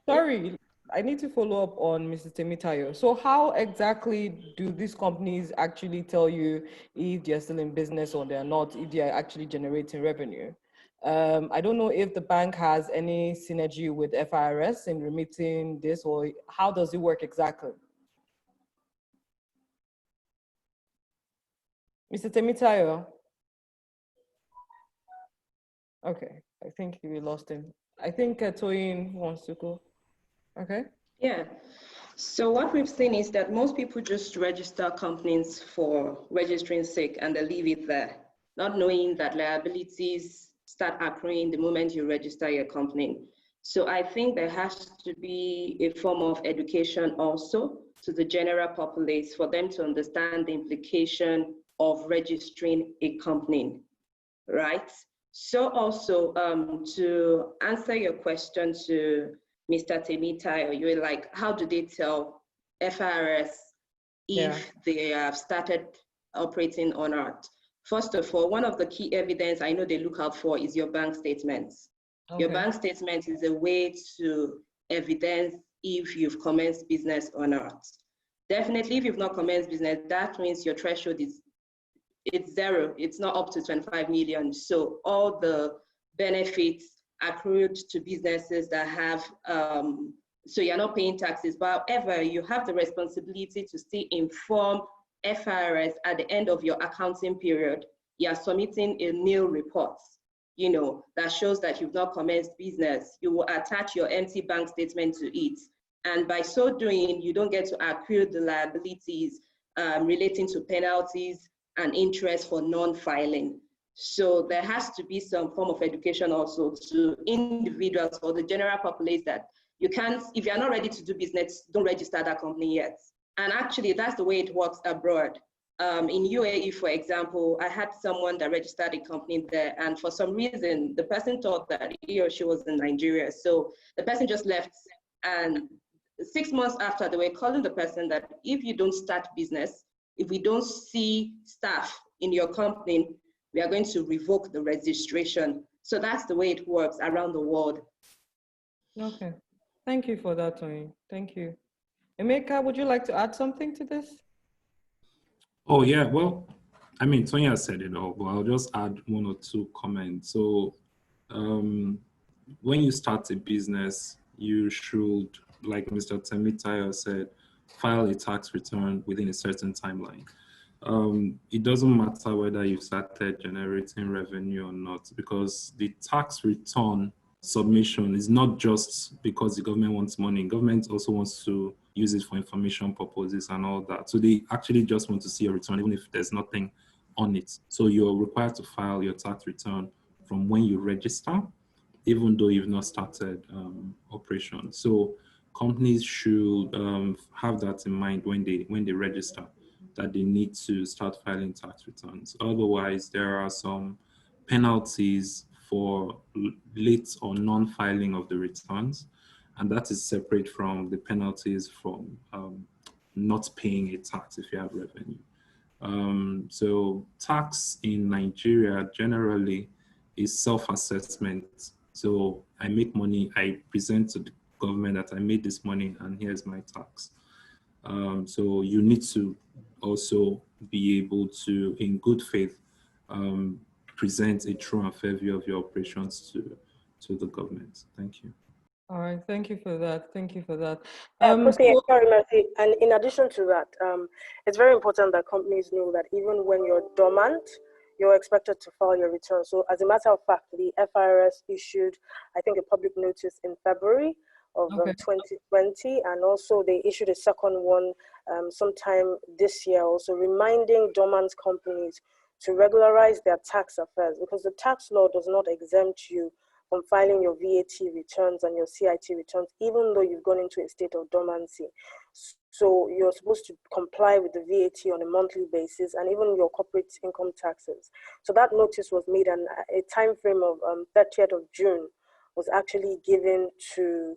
sorry, I need to follow up on Mrs. Temitayo. So how exactly do these companies actually tell you if they're still in business or they're not, if they're actually generating revenue? I don't know if the bank has any synergy with FIRS in remitting this, or how does it work exactly? Mr. Temitayo? Okay, I think we lost him. I think Toyin wants to go. Okay. Yeah. So what we've seen is that most people just register companies for registering sake and they leave it there, not knowing that liabilities start accruing the moment you register your company. So I think there has to be a form of education also to the general populace for them to understand the implication of registering a company, right? So also to answer your question to Mr. Temitayo, you were like, how do they tell FRS if they have started operating or not? First of all, one of the key evidence I know they look out for is your bank statements. Okay. Your bank statement is a way to evidence if you've commenced business or not. Definitely, if you've not commenced business, that means your threshold it's zero. It's not up to 25 million. So all the benefits accrued to businesses that have, so you're not paying taxes, but however, you have the responsibility to still inform FRS at the end of your accounting period. You're submitting a nil report, you know, that shows that you've not commenced business. You will attach your empty bank statement to it. And by so doing, you don't get to accrue the liabilities relating to penalties and interest for non-filing. So there has to be some form of education also to individuals or the general populace that you can't, if you're not ready to do business, don't register that company yet. And actually that's the way it works abroad. In UAE, for example, I had someone that registered a company there, and for some reason, the person thought that he or she was in Nigeria. So the person just left, and 6 months after, they were calling the person that if you don't start business, if we don't see staff in your company, we are going to revoke the registration. So that's the way it works around the world. Okay, thank you for that, Tony. Thank you. Emeka, would you like to add something to this? Oh yeah, well, I mean, Tony has said it all, but I'll just add one or two comments. So when you start a business, you should, like Mr. Temitayo said, file a tax return within a certain timeline. It doesn't matter whether you've started generating revenue or not, because the tax return submission is not just because the government wants money. Government also wants to use it for information purposes and all that. So they actually just want to see a return, even if there's nothing on it. So you're required to file your tax return from when you register, even though you've not started operation. So companies should have that in mind when they register, that they need to start filing tax returns. Otherwise, there are some penalties for late or non-filing of the returns, and that is separate from the penalties from not paying a tax if you have revenue. So tax in Nigeria generally is self-assessment. So I make money, I present to the government that I made this money and here's my tax. So you need to also be able to, in good faith, present a true and fair view of your operations to the government. Thank you. All right, thank you for that. Thank you for that. Sorry, Mercy. And in addition to that, it's very important that companies know that even when you're dormant, you're expected to file your return. So as a matter of fact, the FIRS issued, I think, a public notice in February of 2020, and also they issued a second one sometime this year, also reminding dormant companies to regularize their tax affairs, because the tax law does not exempt you from filing your VAT returns and your CIT returns, even though you've gone into a state of dormancy. So you're supposed to comply with the VAT on a monthly basis, and even your corporate income taxes. So that notice was made, and a time frame of 30th of June was actually given to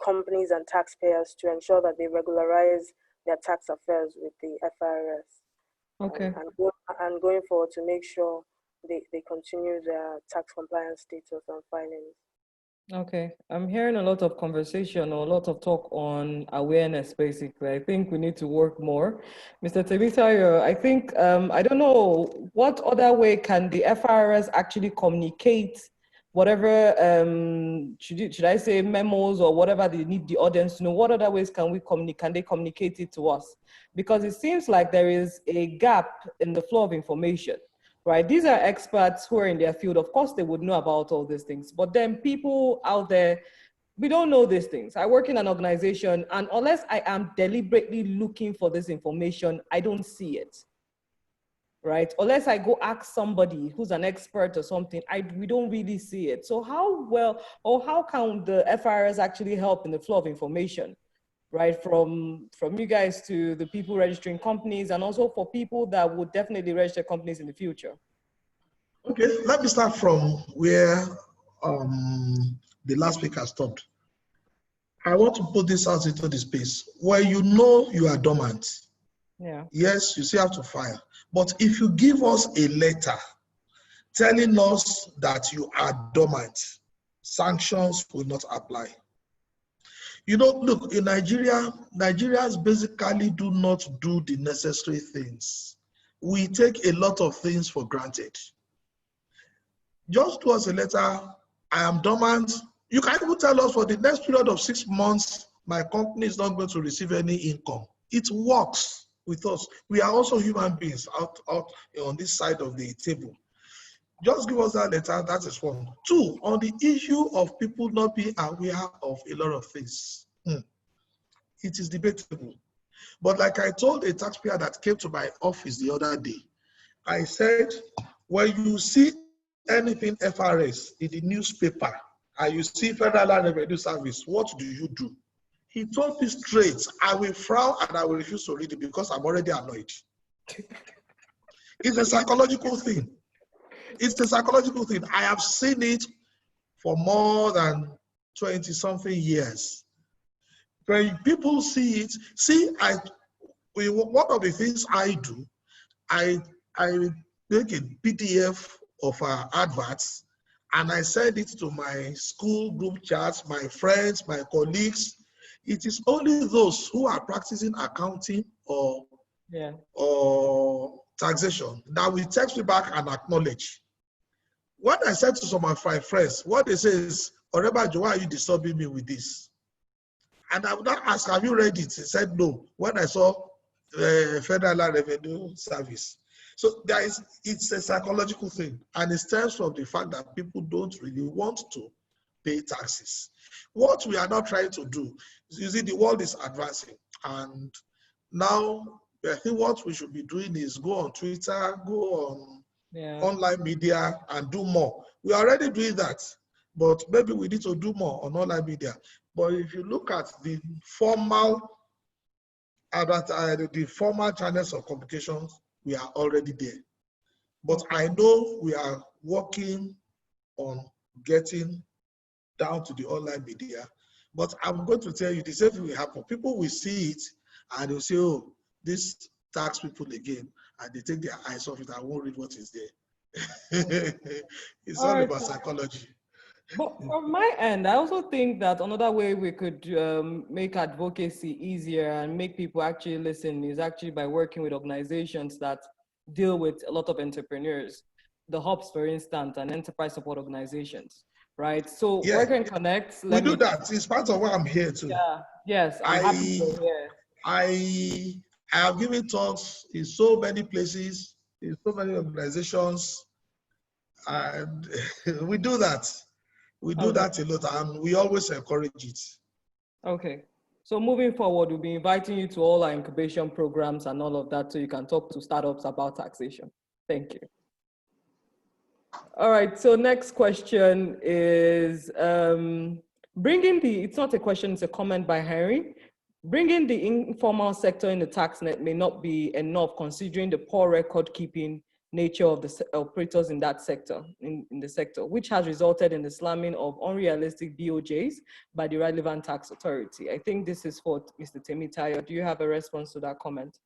companies and taxpayers to ensure that they regularize their tax affairs with the FIRS. Okay. And going forward to make sure they continue their tax compliance status and filings. Okay, I'm hearing a lot of conversation or a lot of talk on awareness, basically. I think we need to work more. Mr. Temitayo, I think, I don't know, what other way can the FRS actually communicate whatever, should I say memos or whatever they need the audience to know? What other ways can they communicate it to us? Because it seems like there is a gap in the flow of information. Right, these are experts who are in their field. Of course, they would know about all these things. But then people out there, we don't know these things. I work in an organization, and unless I am deliberately looking for this information, I don't see it. Right? Unless I go ask somebody who's an expert or something, we don't really see it. So how well, or how can the FIRS actually help in the flow of information? Right, from you guys to the people registering companies, and also for people that would definitely register companies in the future? Okay, let me start from where the last speaker stopped. I want to put this out into the space where you know you are dormant. Yeah. Yes, you still have to file. But if you give us a letter telling us that you are dormant, sanctions will not apply. You know, look, in Nigeria, Nigerians basically do not do the necessary things. We take a lot of things for granted. Just do us a letter, I am dormant. You can even tell us for the next period of 6 months, my company is not going to receive any income. It works with us. We are also human beings out on this side of the table. Just give us that letter, that is one. Two, on the issue of people not being aware of a lot of things, it is debatable. But like I told a taxpayer that came to my office the other day, I said, when you see anything FRS in the newspaper and you see Federal Revenue Service, what do you do? He told me straight, I will frown and I will refuse to read it because I'm already annoyed. It's a psychological thing. It's a psychological thing. I have seen it for more than 20-something years. When people see it, one of the things I do, I make a PDF of our adverts and I send it to my school group chats, my friends, my colleagues. It is only those who are practicing accounting or taxation that will text me back and acknowledge. What I said to some of my friends, what they say is, Orebajo, why are you disturbing me with this? And I would not ask, have you read it? He said no, when I saw Federal Revenue Service. So it's a psychological thing, and it stems from the fact that people don't really want to pay taxes. What we are not trying to do, you see, the world is advancing, and now I think what we should be doing is go on Twitter, go on online media and do more. We are already doing that, but maybe we need to do more on online media. But if you look at the formal channels of communications, we are already there. But I know we are working on getting down to the online media. But I'm going to tell you, the same thing will happen. People will see it and they'll say, oh, this tax people again, and they take their eyes off it. I won't read what is there. It's all about psychology. But from my end, I also think that another way we could make advocacy easier and make people actually listen is actually by working with organizations that deal with a lot of entrepreneurs. The hubs, for instance, and enterprise support organizations, right? So Work and Connect. We do that. It's part of why I'm here too. Yeah. Yes. I'm happy you're here. I have given talks in so many places, in so many organizations, and we do that. We do that a lot, and we always encourage it. Okay. So moving forward, we'll be inviting you to all our incubation programs and all of that so you can talk to startups about taxation. Thank you. All right, so next question is it's not a question, it's a comment by Henry. Bringing the informal sector in the tax net may not be enough considering the poor record keeping nature of the operators in that sector, in the sector, which has resulted in the slamming of unrealistic BOJs by the relevant tax authority. I think this is for Mr. Temitayo. Do you have a response to that comment?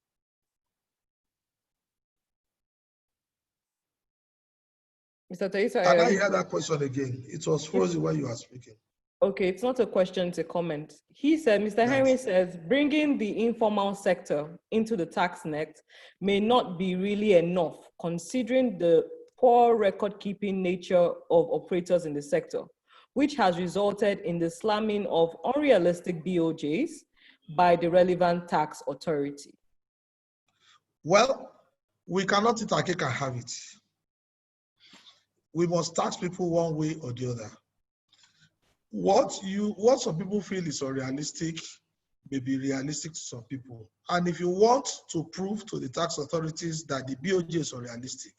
Mr. Temitayo. Can I hear that question again? It was frozen when you were speaking. Okay, it's not a question, it's a comment. He said, Mr. Henry says, bringing the informal sector into the tax net may not be really enough considering the poor record-keeping nature of operators in the sector, which has resulted in the slamming of unrealistic BOJs by the relevant tax authority. Well, we cannot eat our cake and have it. We must tax people one way or the other. What some people feel is unrealistic may be realistic to some people. And if you want to prove to the tax authorities that the BOJ is unrealistic,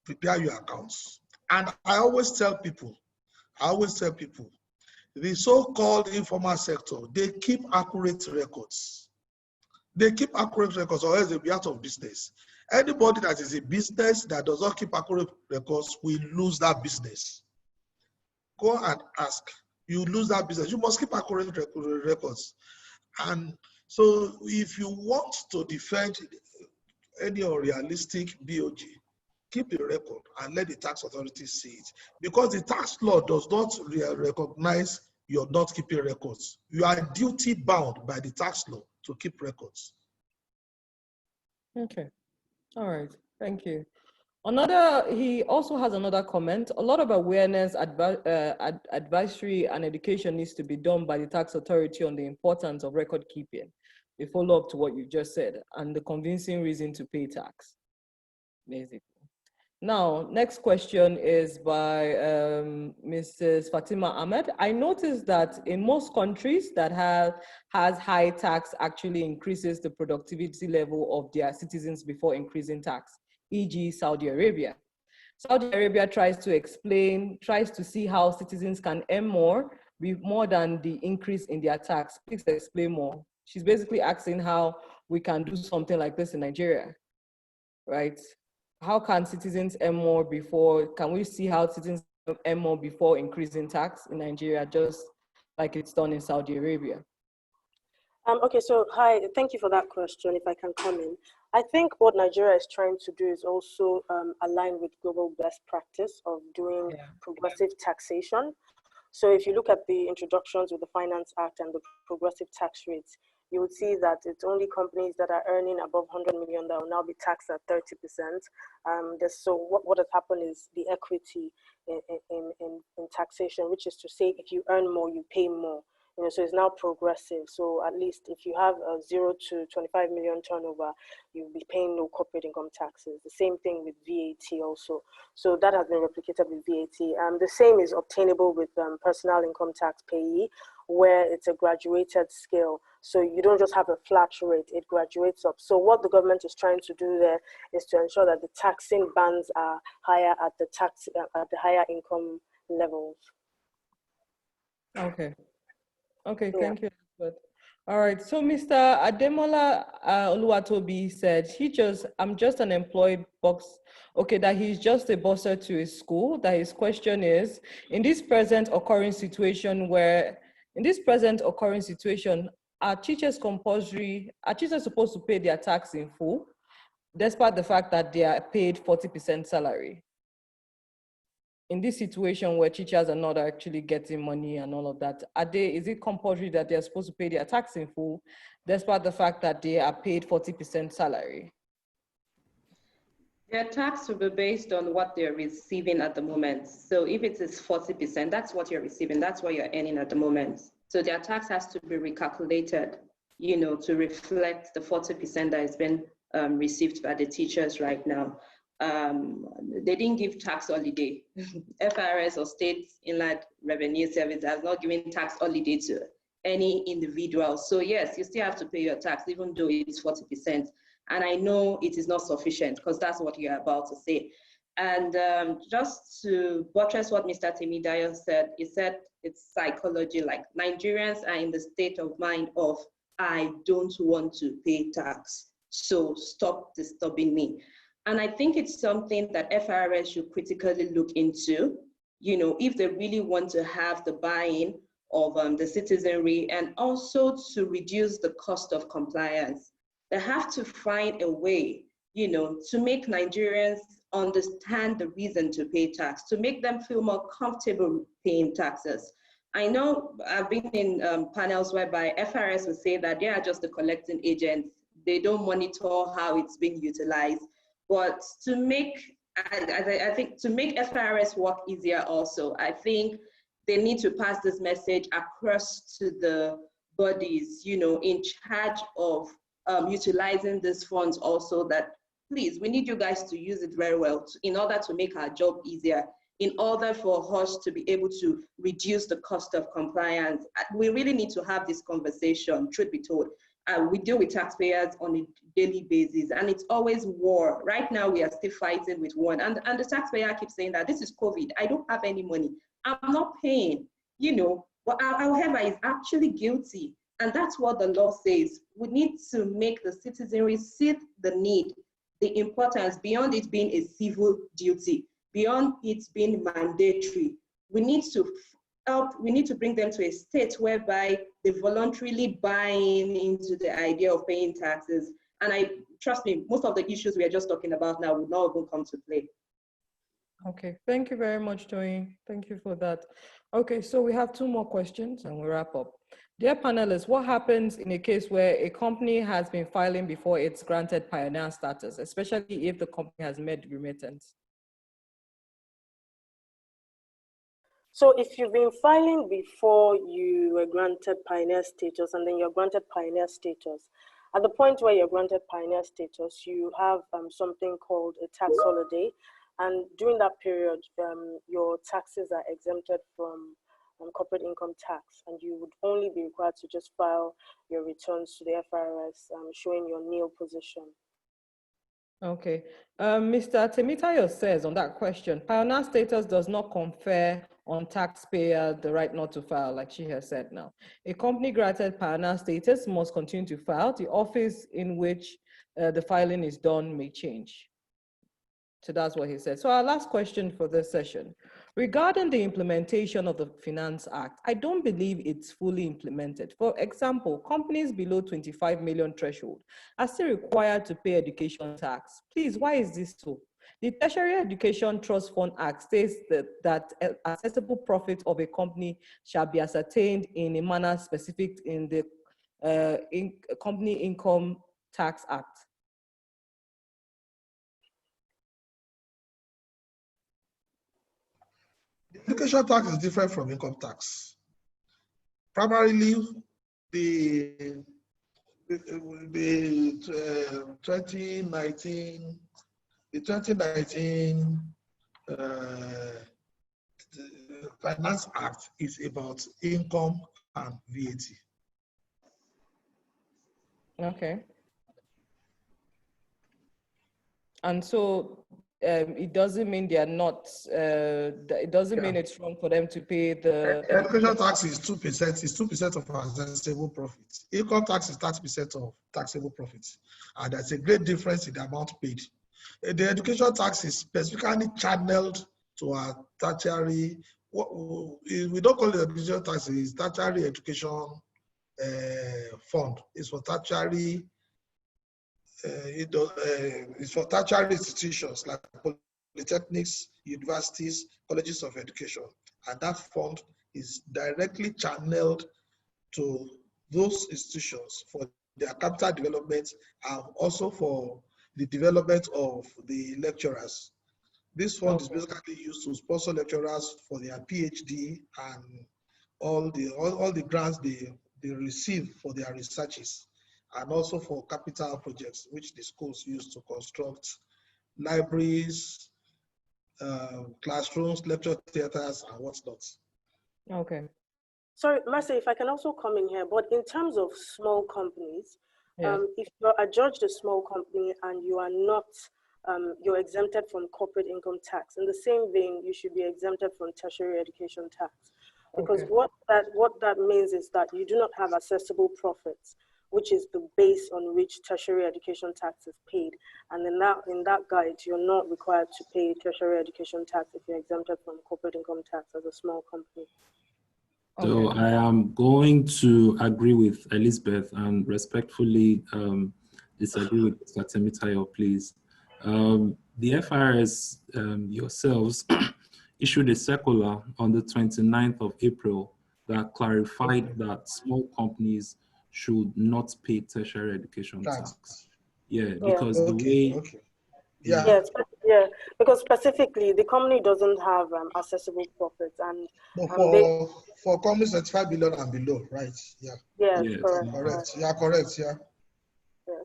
prepare your accounts. And I always tell people, the so-called informal sector, they keep accurate records. They keep accurate records or else they'll be out of business. Anybody that is a business that does not keep accurate records will lose that business. Go and ask you lose that business. You must keep accurate records. And so if you want to defend any unrealistic BOG, keep the record and let the tax authorities see it. Because the tax law does not recognize you're not keeping records. You are duty bound by the tax law to keep records. Okay. All right. Thank you. He also has another comment. A lot of awareness, advisory and education needs to be done by the tax authority on the importance of record keeping. A follow-up to what you just said and the convincing reason to pay tax, basically. Now, next question is by Mrs. Fatima Ahmed. I noticed that in most countries that has high tax actually increases the productivity level of their citizens before increasing tax, e.g. Saudi Arabia. Saudi Arabia tries to see how citizens can earn more with more than the increase in their tax. Please explain more. She's basically asking how we can do something like this in Nigeria, right? How can citizens earn more can we see how citizens earn more before increasing tax in Nigeria, just like it's done in Saudi Arabia? Okay, so hi, thank you for that question, if I can come in. I think what Nigeria is trying to do is also align with global best practice of doing progressive taxation. So if you look at the introductions with the Finance Act and the progressive tax rates, you would see that it's only companies that are earning above 100 million that will now be taxed at 30%. So what has happened is the equity in taxation, which is to say, if you earn more, you pay more. So it's now progressive. So at least if you have a 0 to 25 million turnover, you'll be paying no corporate income taxes. The same thing with VAT also. So that has been replicated with VAT. The same is obtainable with personal income tax payee, where it's a graduated scale. So you don't just have a flat rate, it graduates up. So what the government is trying to do there is to ensure that the taxing bands are higher at the higher income levels. Okay. Okay, thank you. All right, so Mr. Ademola Oluwatobi said, I'm just an employed box. Okay, that he's just a busser to his school, that his question is, in this present occurring situation, are teachers supposed to pay their tax in full, despite the fact that they are paid 40% salary? In this situation where teachers are not actually getting money and all of that, is it compulsory that they're supposed to pay their tax in full, despite the fact that they are paid 40% salary? Their tax will be based on what they're receiving at the moment. So if it is 40%, that's what you're receiving, that's what you're earning at the moment. So their tax has to be recalculated, to reflect the 40% that has been received by the teachers right now. They didn't give tax holiday. FRS or State Inland Revenue Service has not given tax holiday to any individual. So yes, you still have to pay your tax, even though it's 40%. And I know it is not sufficient, because that's what you're about to say. And just to buttress what Mr. Timidayo said, he said it's psychology, like Nigerians are in the state of mind of, I don't want to pay tax, so stop disturbing me. And I think it's something that FRS should critically look into, if they really want to have the buy-in of the citizenry, and also to reduce the cost of compliance. They have to find a way, to make Nigerians understand the reason to pay tax, to make them feel more comfortable paying taxes. I know I've been in panels whereby FRS will say that they are just the collecting agents. They don't monitor how it's being utilized. But to make, I think, to make FRS work easier also, I think they need to pass this message across to the bodies, in charge of utilizing these funds also, that please, we need you guys to use it very well in order to make our job easier, in order for us to be able to reduce the cost of compliance. We really need to have this conversation, truth be told. We deal with taxpayers on a daily basis, and it's always war. Right now, we are still fighting with one. And the taxpayer keeps saying that this is COVID, I don't have any money, I'm not paying, but however, is actually guilty. And that's what the law says. We need to make the citizenry see the need, the importance, beyond it being a civil duty, beyond it being mandatory. We need to we need to bring them to a state whereby they voluntarily buy into the idea of paying taxes. And trust me, most of the issues we are just talking about now would not even come to play. Okay, thank you very much, Toyin. Thank you for that. Okay, so we have 2 more questions and we'll wrap up. Dear panelists, what happens in a case where a company has been filing before it's granted pioneer status, especially if the company has made remittance? So if you've been filing before you were granted pioneer status and then you're granted pioneer status, at the point where you're granted pioneer status, you have something called a tax holiday. And during that period, your taxes are exempted from corporate income tax, and you would only be required to just file your returns to the FRS showing your nil position. Okay. Mr. Temitayo says on that question, pioneer status does not confer on taxpayer the right not to file, like she has said now. A company granted pioneer status must continue to file. The office in which the filing is done may change. So that's what he said. So our last question for this session, regarding the implementation of the Finance Act, I don't believe it's fully implemented. For example, companies below 25 million threshold are still required to pay education tax. Please, why is this so? The Tertiary Education Trust Fund Act states that accessible profit of a company shall be ascertained in a manner specific in the Company Income Tax Act. Education tax is different from income tax. Primarily, the 2019 Finance Act is about income and VAT. Okay. And so it doesn't mean they are not, it doesn't mean it's wrong for them to pay the... Education tax is 2%, is 2% of assessable profits. Income tax is 30% of taxable profits. And there's a great difference in the amount paid. The education tax is specifically channeled to our tertiary, we don't call it education tax, it's tertiary education fund. It's for tertiary, it's for tertiary institutions like polytechnics, universities, colleges of education. And that fund is directly channeled to those institutions for their capital development and also for the development of the lecturers. This fund is basically used to sponsor lecturers for their PhD and all the grants they receive for their researches, and also for capital projects, which the schools use to construct libraries, classrooms, lecture theaters, and whatnot. Okay. Sorry, Mercy, if I can also come in here, but in terms of small companies, Yeah. if you're adjudged a small company and you are not, you're exempted from corporate income tax, in the same vein, you should be exempted from tertiary education tax. Because what that means is that you do not have accessible profits, which is the base on which tertiary education tax is paid. And in that guide, you're not required to pay tertiary education tax if you're exempted from corporate income tax as a small company. So I am going to agree with Elizabeth and respectfully disagree with Mr. Temitayo, please. The FRS yourselves issued a circular on the 29th of April that clarified that small companies should not pay tertiary education tax. Yeah, because the way... Because specifically the company doesn't have accessible profits, and for companies 35 billion and below, right? Yes, correct. Yeah, correct. Yeah.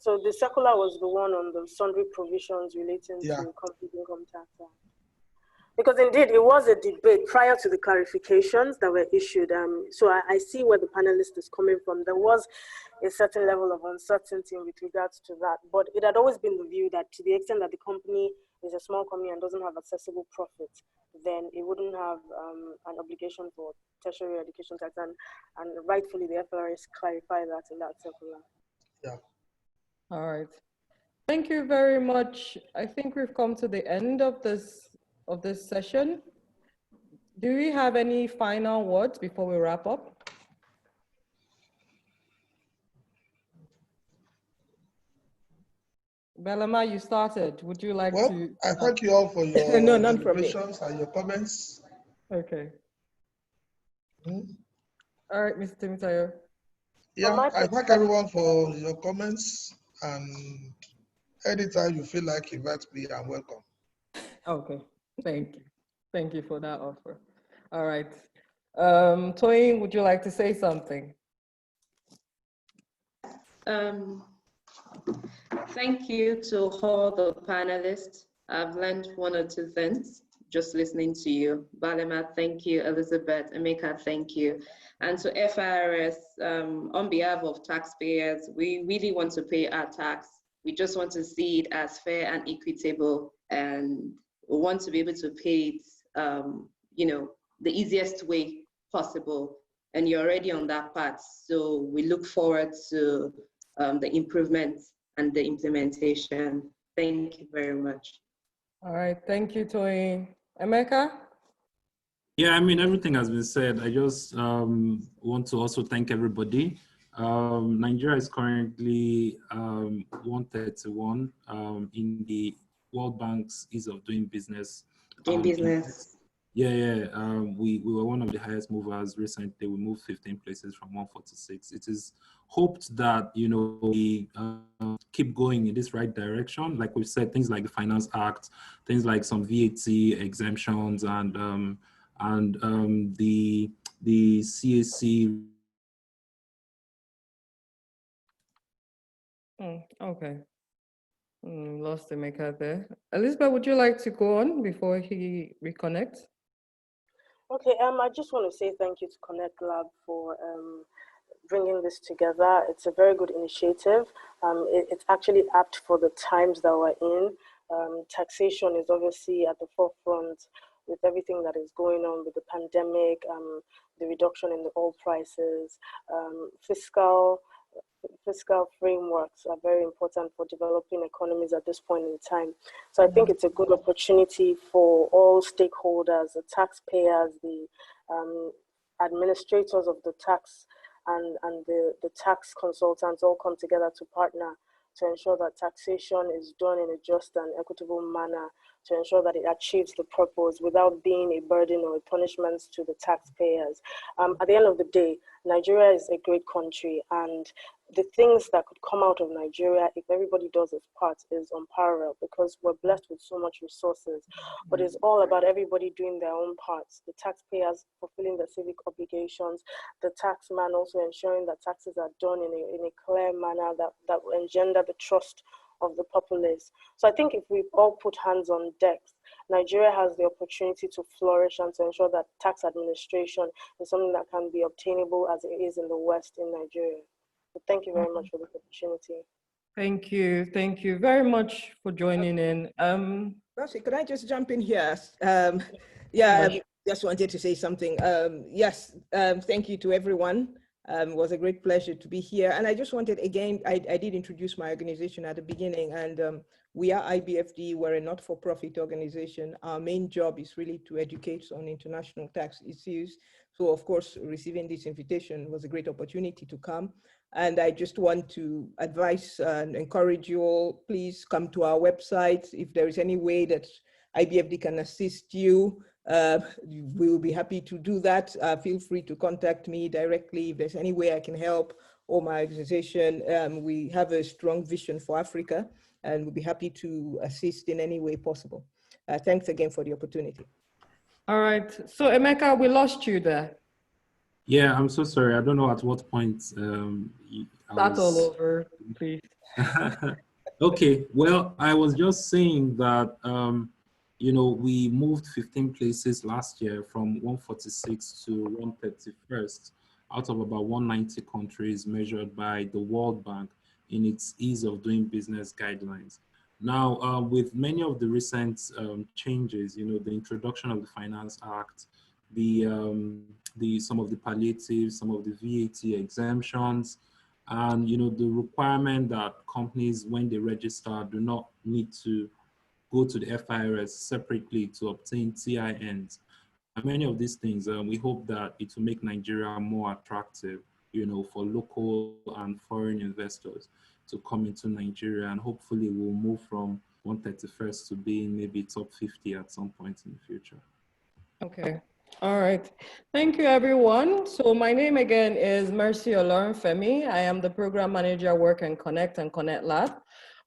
So the circular was the one on the sundry provisions relating to company income tax. Because indeed it was a debate prior to the clarifications that were issued. So I see where the panelist is coming from. There was a certain level of uncertainty with regards to that, but it had always been the view that to the extent that the company is a small company and doesn't have accessible profits, then it wouldn't have an obligation for tertiary education tax, and rightfully the FRS clarified that in that circular. Yeah. All right. Thank you very much. I think we've come to the end of this session. Do we have any final words before we wrap up? Belema, you started. Would you like to? I thank you all for your no, none from me. and your comments. Okay. All right, Mr. Timitayo. Yeah, I thank everyone for your comments, and anytime you feel like invite me, I'm welcome. Okay, thank you. Thank you for that offer. All right. Toyin, would you like to say something? Thank you to all the panelists. I've learned one or two things just listening to you. Belema, thank you. Elizabeth, Emeka, thank you. And to FIRS, on behalf of taxpayers, we really want to pay our tax. We just want to see it as fair and equitable, and we want to be able to pay it, you know, the easiest way possible. And you're already on that path. So we look forward to the improvements and the implementation. Thank you very much. All right, thank you, Toyin. Emeka? Yeah, I mean, everything has been said. I just want to also thank everybody. Nigeria is currently 131 in the World Bank's ease of doing business. Business. We were one of the highest movers recently. We moved 15 places from 146. It is hoped that, you know, we keep going in this right direction. Like we've said, things like the Finance Act, things like some VAT exemptions, and the CAC. Okay. Lost Emeka there. Elizabeth, would you like to go on before he reconnects? Okay, I just want to say thank you to Connect Lab for bringing this together. It's a very good initiative. It's actually apt for the times that we're in. Taxation is obviously at the forefront with everything that is going on with the pandemic, the reduction in the oil prices, fiscal frameworks are very important for developing economies at this point in time. So I think it's a good opportunity for all stakeholders, the taxpayers, the administrators of the tax, and the tax consultants all come together to partner to ensure that taxation is done in a just and equitable manner, to ensure that it achieves the purpose without being a burden or a punishment to the taxpayers. At the end of the day, Nigeria is a great country, and the things that could come out of Nigeria, if everybody does its part, is unparalleled, because we're blessed with so much resources. But it's all about everybody doing their own parts. The taxpayers fulfilling their civic obligations, the taxman also ensuring that taxes are done in a clear manner that will engender the trust of the populace. So I think if we all put hands on deck, Nigeria has the opportunity to flourish and to ensure that tax administration is something that can be obtainable as it is in the West in Nigeria. So thank you very much for this opportunity. Thank you very much for joining in. Could I just jump in here? Just wanted to say something. Thank you to everyone. It was a great pleasure to be here. And I just wanted, again, I did introduce my organization at the beginning, and we are IBFD. We're a not-for-profit organization. Our main job is really to educate on international tax issues. So of course, receiving this invitation was a great opportunity to come. And I just want to advise and encourage you all, please come to our website. If there is any way that IBFD can assist you, we will be happy to do that. Feel free to contact me directly if there's any way I can help, or my organization. We have a strong vision for Africa, and we'll be happy to assist in any way possible. Thanks again for the opportunity. All right. So Emeka, we lost you there. Yeah, I'm so sorry. I don't know at what point. Start all over, please. Okay. Well, I was just saying that, you know, we moved 15 places last year from 146 to 131st out of about 190 countries measured by the World Bank in its ease of doing business guidelines. Now, with many of the recent changes, you know, the introduction of the Finance Act, some of the palliatives, some of the VAT exemptions, and, you know, the requirement that companies, when they register, do not need to go to the FIRS separately to obtain TINs. And many of these things, we hope that it will make Nigeria more attractive, you know, for local and foreign investors to come into Nigeria, and hopefully we'll move from 131st to being maybe top 50 at some point in the future. Okay. All right. Thank you, everyone. So my name again is Mercy Olorunfemi. I am the program manager, Work and Connect Lab.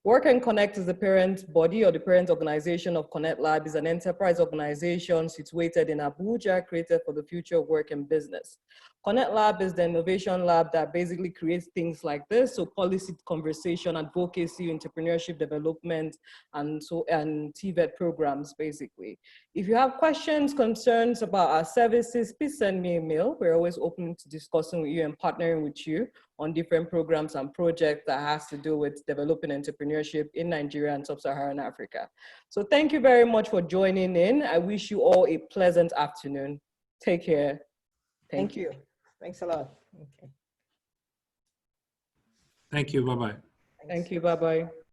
Work and Connect is the parent body or the parent organization of Connect Lab. Is an enterprise organization situated in Abuja, created for the future of work and business. Connect Lab is the innovation lab that basically creates things like this. So policy conversation, advocacy, entrepreneurship development, and TVET programs, basically. If you have questions, concerns about our services, please send me a mail. We're always open to discussing with you and partnering with you on different programs and projects that has to do with developing entrepreneurship in Nigeria and sub-Saharan Africa. So thank you very much for joining in. I wish you all a pleasant afternoon. Take care. Thank you. Thanks a lot. Okay. Thank you. Bye-bye. Thank you. Bye-bye.